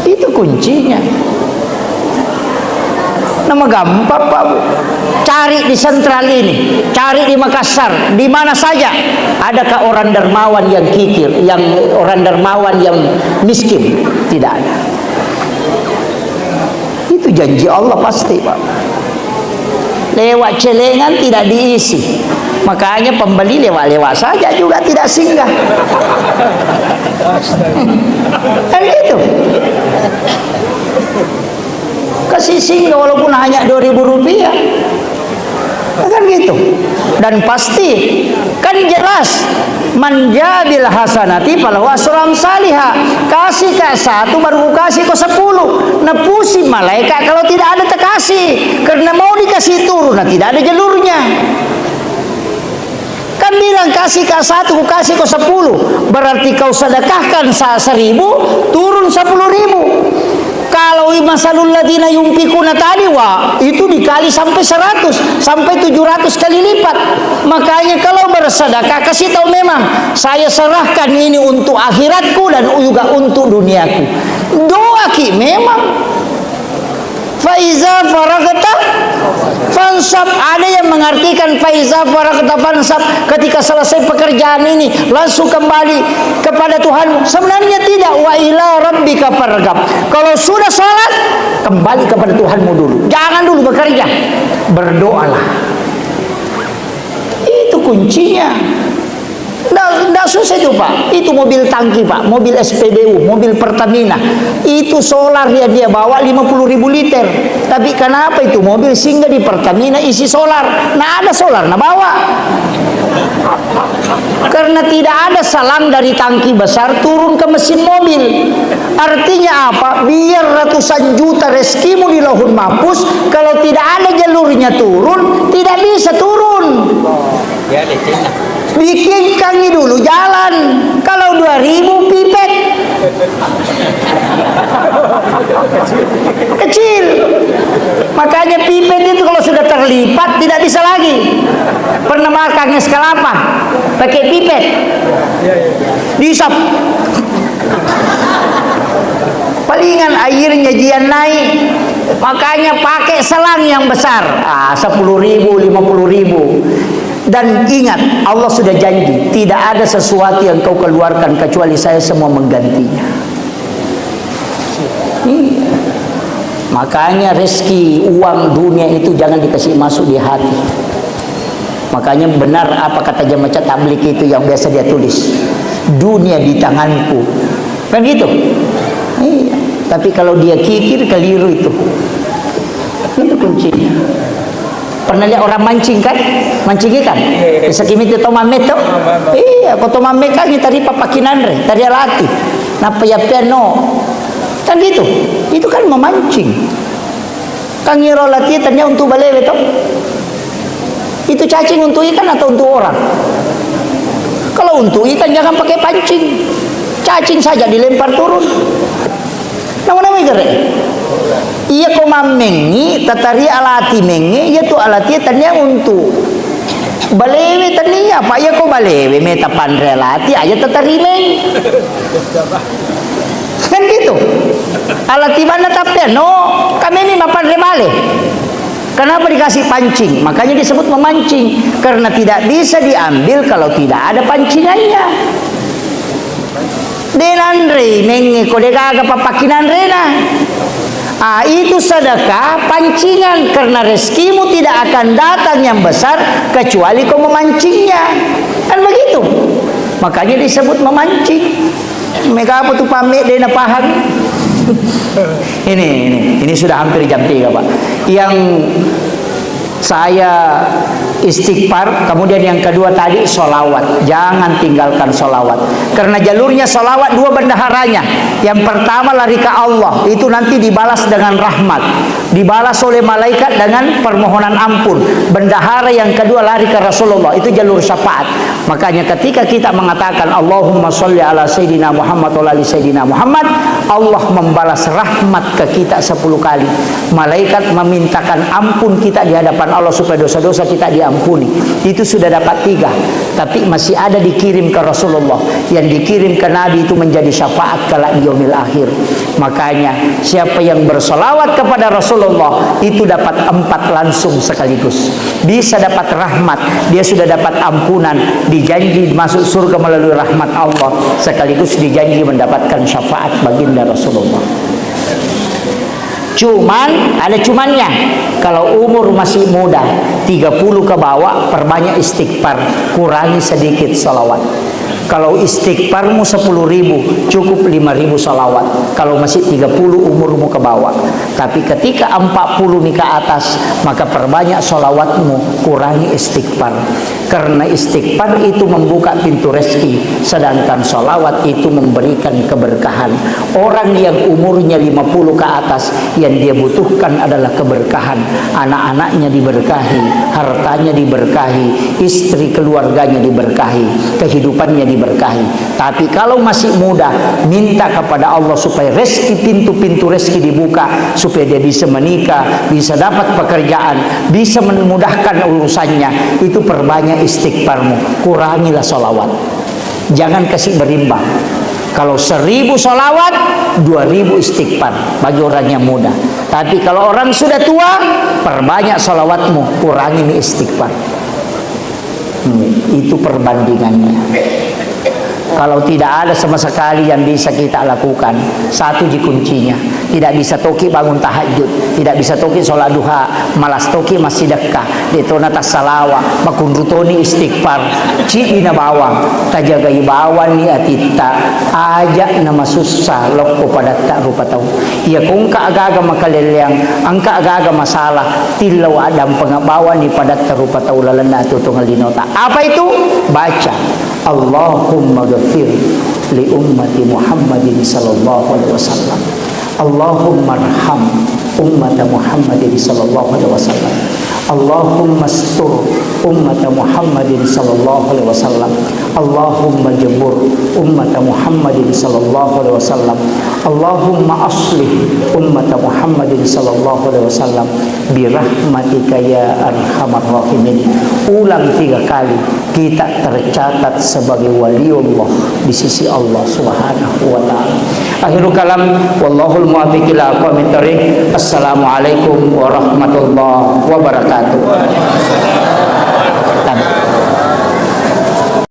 Itu kuncinya. Nama gampang Pak Bu. Cari di sentral ini, cari di Makassar, di mana saja. Adakah orang dermawan yang kikir, yang orang dermawan yang miskin? Tidak ada. Itu janji Allah pasti Pak. Lewat celengan tidak diisi, makanya pembeli lewat-lewat saja juga tidak singgah. Kan gitu. Kasih singgah walaupun hanya 2.000 rupiah. Kan gitu. Dan pasti kan jelas, manjabil hasanati falahu asram salihah. Kasih ke 1 baru kasih ke 10. Nah pusing malaikat kalau tidak ada terkasih, karena mau dikasih turun, nah tidak ada jalurnya. Kan bilang kasih ke 1, kasih ke 10, berarti kau sedekahkan 1.000, turun 10.000. Kalau masalul ladina yunfikuna tadi, wah itu dikali sampai 100 sampai 700 kali lipat. Makanya kalau bersedekah kasih tahu memang saya serahkan ini untuk akhiratku dan juga untuk duniaku. Doa ki memang faiza faragta fansab, ada yang mengartikan faiza faragta fansab, ketika selesai pekerjaan ini langsung kembali kepada Tuhan. Sebenarnya tidak, wa ila rabbika farghab. Kalau sudah salat kembali kepada Tuhanmu dulu, jangan dulu bekerja, berdoalah. Itu kuncinya. Nggak susah itu Pak. Itu mobil tangki Pak, mobil SPBU, mobil Pertamina. Itu solar dia bawa 50.000 liter. Tapi kenapa itu mobil singgah di Pertamina isi solar? Nah ada solar, nah bawa. Karena tidak ada salang dari tangki besar turun ke mesin mobil. Artinya apa? Biar ratusan juta rezekimu di lauhul mahfuz, kalau tidak ada jalurnya turun, tidak bisa turun. Ya, lecehnya. Bikin kangi dulu jalan. Kalau 2.000 pipet kecil. Makanya pipet itu kalau sudah terlipat tidak bisa lagi. Pernah makan es kelapa pakai pipet, diisap, palingan airnya jian naik. Makanya pakai selang yang besar, 10.000, 50.000. Dan ingat, Allah sudah janji, tidak ada sesuatu yang kau keluarkan kecuali saya semua menggantinya. Makanya rezeki, uang, dunia itu jangan dikasih masuk di hati. Makanya benar apa kata jemaah tabligh itu yang biasa dia tulis, dunia di tanganku. Kan gitu. Iya. Tapi kalau dia kikir, keliru itu. Itu kuncinya. Pernah lihat orang mancing kan? Mancing ikan. Bisa kimi itu tomamet tuh. Iya, kau tomamet kan tadi papakinan re, tadi alati. Napa ya piano. Kan gitu. Itu kan memancing. Kang ngiro latihannya untuk balewe toh. Itu cacing untuk ikan atau untuk orang? Kalau untuk ikan jangan pakai pancing. Cacing saja dilempar turun. Nama-nama igere. Iya kau mamengi tatari alati mengi, iya tu alati tanya untuk balewe tania apa ya kau balewe meta pandre alati aja tatari mengi. Kan gitu. Alati mana tapi no kami ini mapandre bale. Kenapa dikasih pancing? Makanya disebut memancing, karena tidak bisa diambil kalau tidak ada pancingannya. Denandre mengi kodega aga papakinan rena. Itu sedekah pancingan, karena rezekimu tidak akan datang yang besar kecuali kau memancingnya. Kan begitu. Makanya disebut memancing. Mereka apa tuh pamit dena paham. Ini sudah hampir jam 3 Pak. Yang saya istighfar. Kemudian yang kedua tadi solawat, jangan tinggalkan solawat, karena jalurnya solawat dua bendaharanya. Yang pertama lari ke Allah, itu nanti dibalas dengan rahmat, dibalas oleh malaikat dengan permohonan ampun. Bendahara yang kedua lari ke Rasulullah, itu jalur syafaat. Makanya ketika kita mengatakan Allahumma sholli ala Sayyidina Muhammad wa ali Sayyidina Muhammad, Allah membalas rahmat ke kita 10 kali. Malaikat memintakan ampun kita di hadapan Allah supaya dosa-dosa kita diampuni. Itu sudah dapat 3. Tapi masih ada dikirim ke Rasulullah. Yang dikirim ke Nabi itu menjadi syafaat kelak di yaumil akhir. Makanya siapa yang bersolawat kepada Rasulullah itu dapat 4 langsung sekaligus. Bisa dapat rahmat, dia sudah dapat ampunan, dijanji masuk surga melalui rahmat Allah, sekaligus dijanji mendapatkan syafaat baginda Rasulullah. Cuman ada cumannya, kalau umur masih muda 30 ke bawah, perbanyak istighfar, kurangi sedikit salawat. Kalau istighfarmu 10.000, cukup 5.000 salawat. Kalau masih 30 umurmu ke bawah. Tapi ketika 40 nih ke atas, maka perbanyak salawatmu, kurangi istighfar. Karena istighfar itu membuka pintu rezeki, sedangkan salawat itu memberikan keberkahan. Orang yang umurnya 50 ke atas, yang dia butuhkan adalah keberkahan. Anak-anaknya diberkahi, hartanya diberkahi, istri keluarganya diberkahi, kehidupannya diberkahi. Tapi kalau masih muda, minta kepada Allah supaya rezeki, pintu-pintu rezeki dibuka, supaya dia bisa menikah, bisa dapat pekerjaan, bisa memudahkan urusannya. Itu perbanyak istighfarmu, kurangilah sholawat, jangan kasih berimbang. Kalau 1000 sholawat, 2000 istighfar bagi orang yang muda. Tapi kalau orang sudah tua, perbanyak sholawatmu, kurangi istighfar. Itu perbandingannya. Kalau tidak ada sama sekali yang bisa kita lakukan, satu kuncinya, tidak bisa toki bangun tahajud, tidak bisa toki sholat duha, malas toki masih dekat, detona tasalawa, makunrutoni istighfar, ciina bawang, tajagai bawan ni atita, ajak nama susah loko pada tak rupa tahu. Ya kung kaagaga makalelyang, angka agaga masalah, tilaw adam pengabawan ni pada tak rupa tahu lalana tutungal dinota. Apa itu? Baca Allahumma ghafir li ummati Muhammadin sallallahu alaihi wasallam. Allahumma arham ummata Muhammadin sallallahu alaihi wasallam. Allahumma astur ummata Muhammadin sallallahu alaihi wasallam. Allahumma jabur ummata Muhammadin sallallahu alaihi wasallam. Allahumma aslih ummata Muhammadin sallallahu alaihi wasallam bi rahmatika ya arhamar rahimin. Ulang 3 kali, kita tercatat sebagai waliullah di sisi Allah Subhanahu wa taala. Akhirul kalam, wallahul muwaffiq ila aqwamit thoriq. Assalamualaikum warahmatullahi wabarakatuh.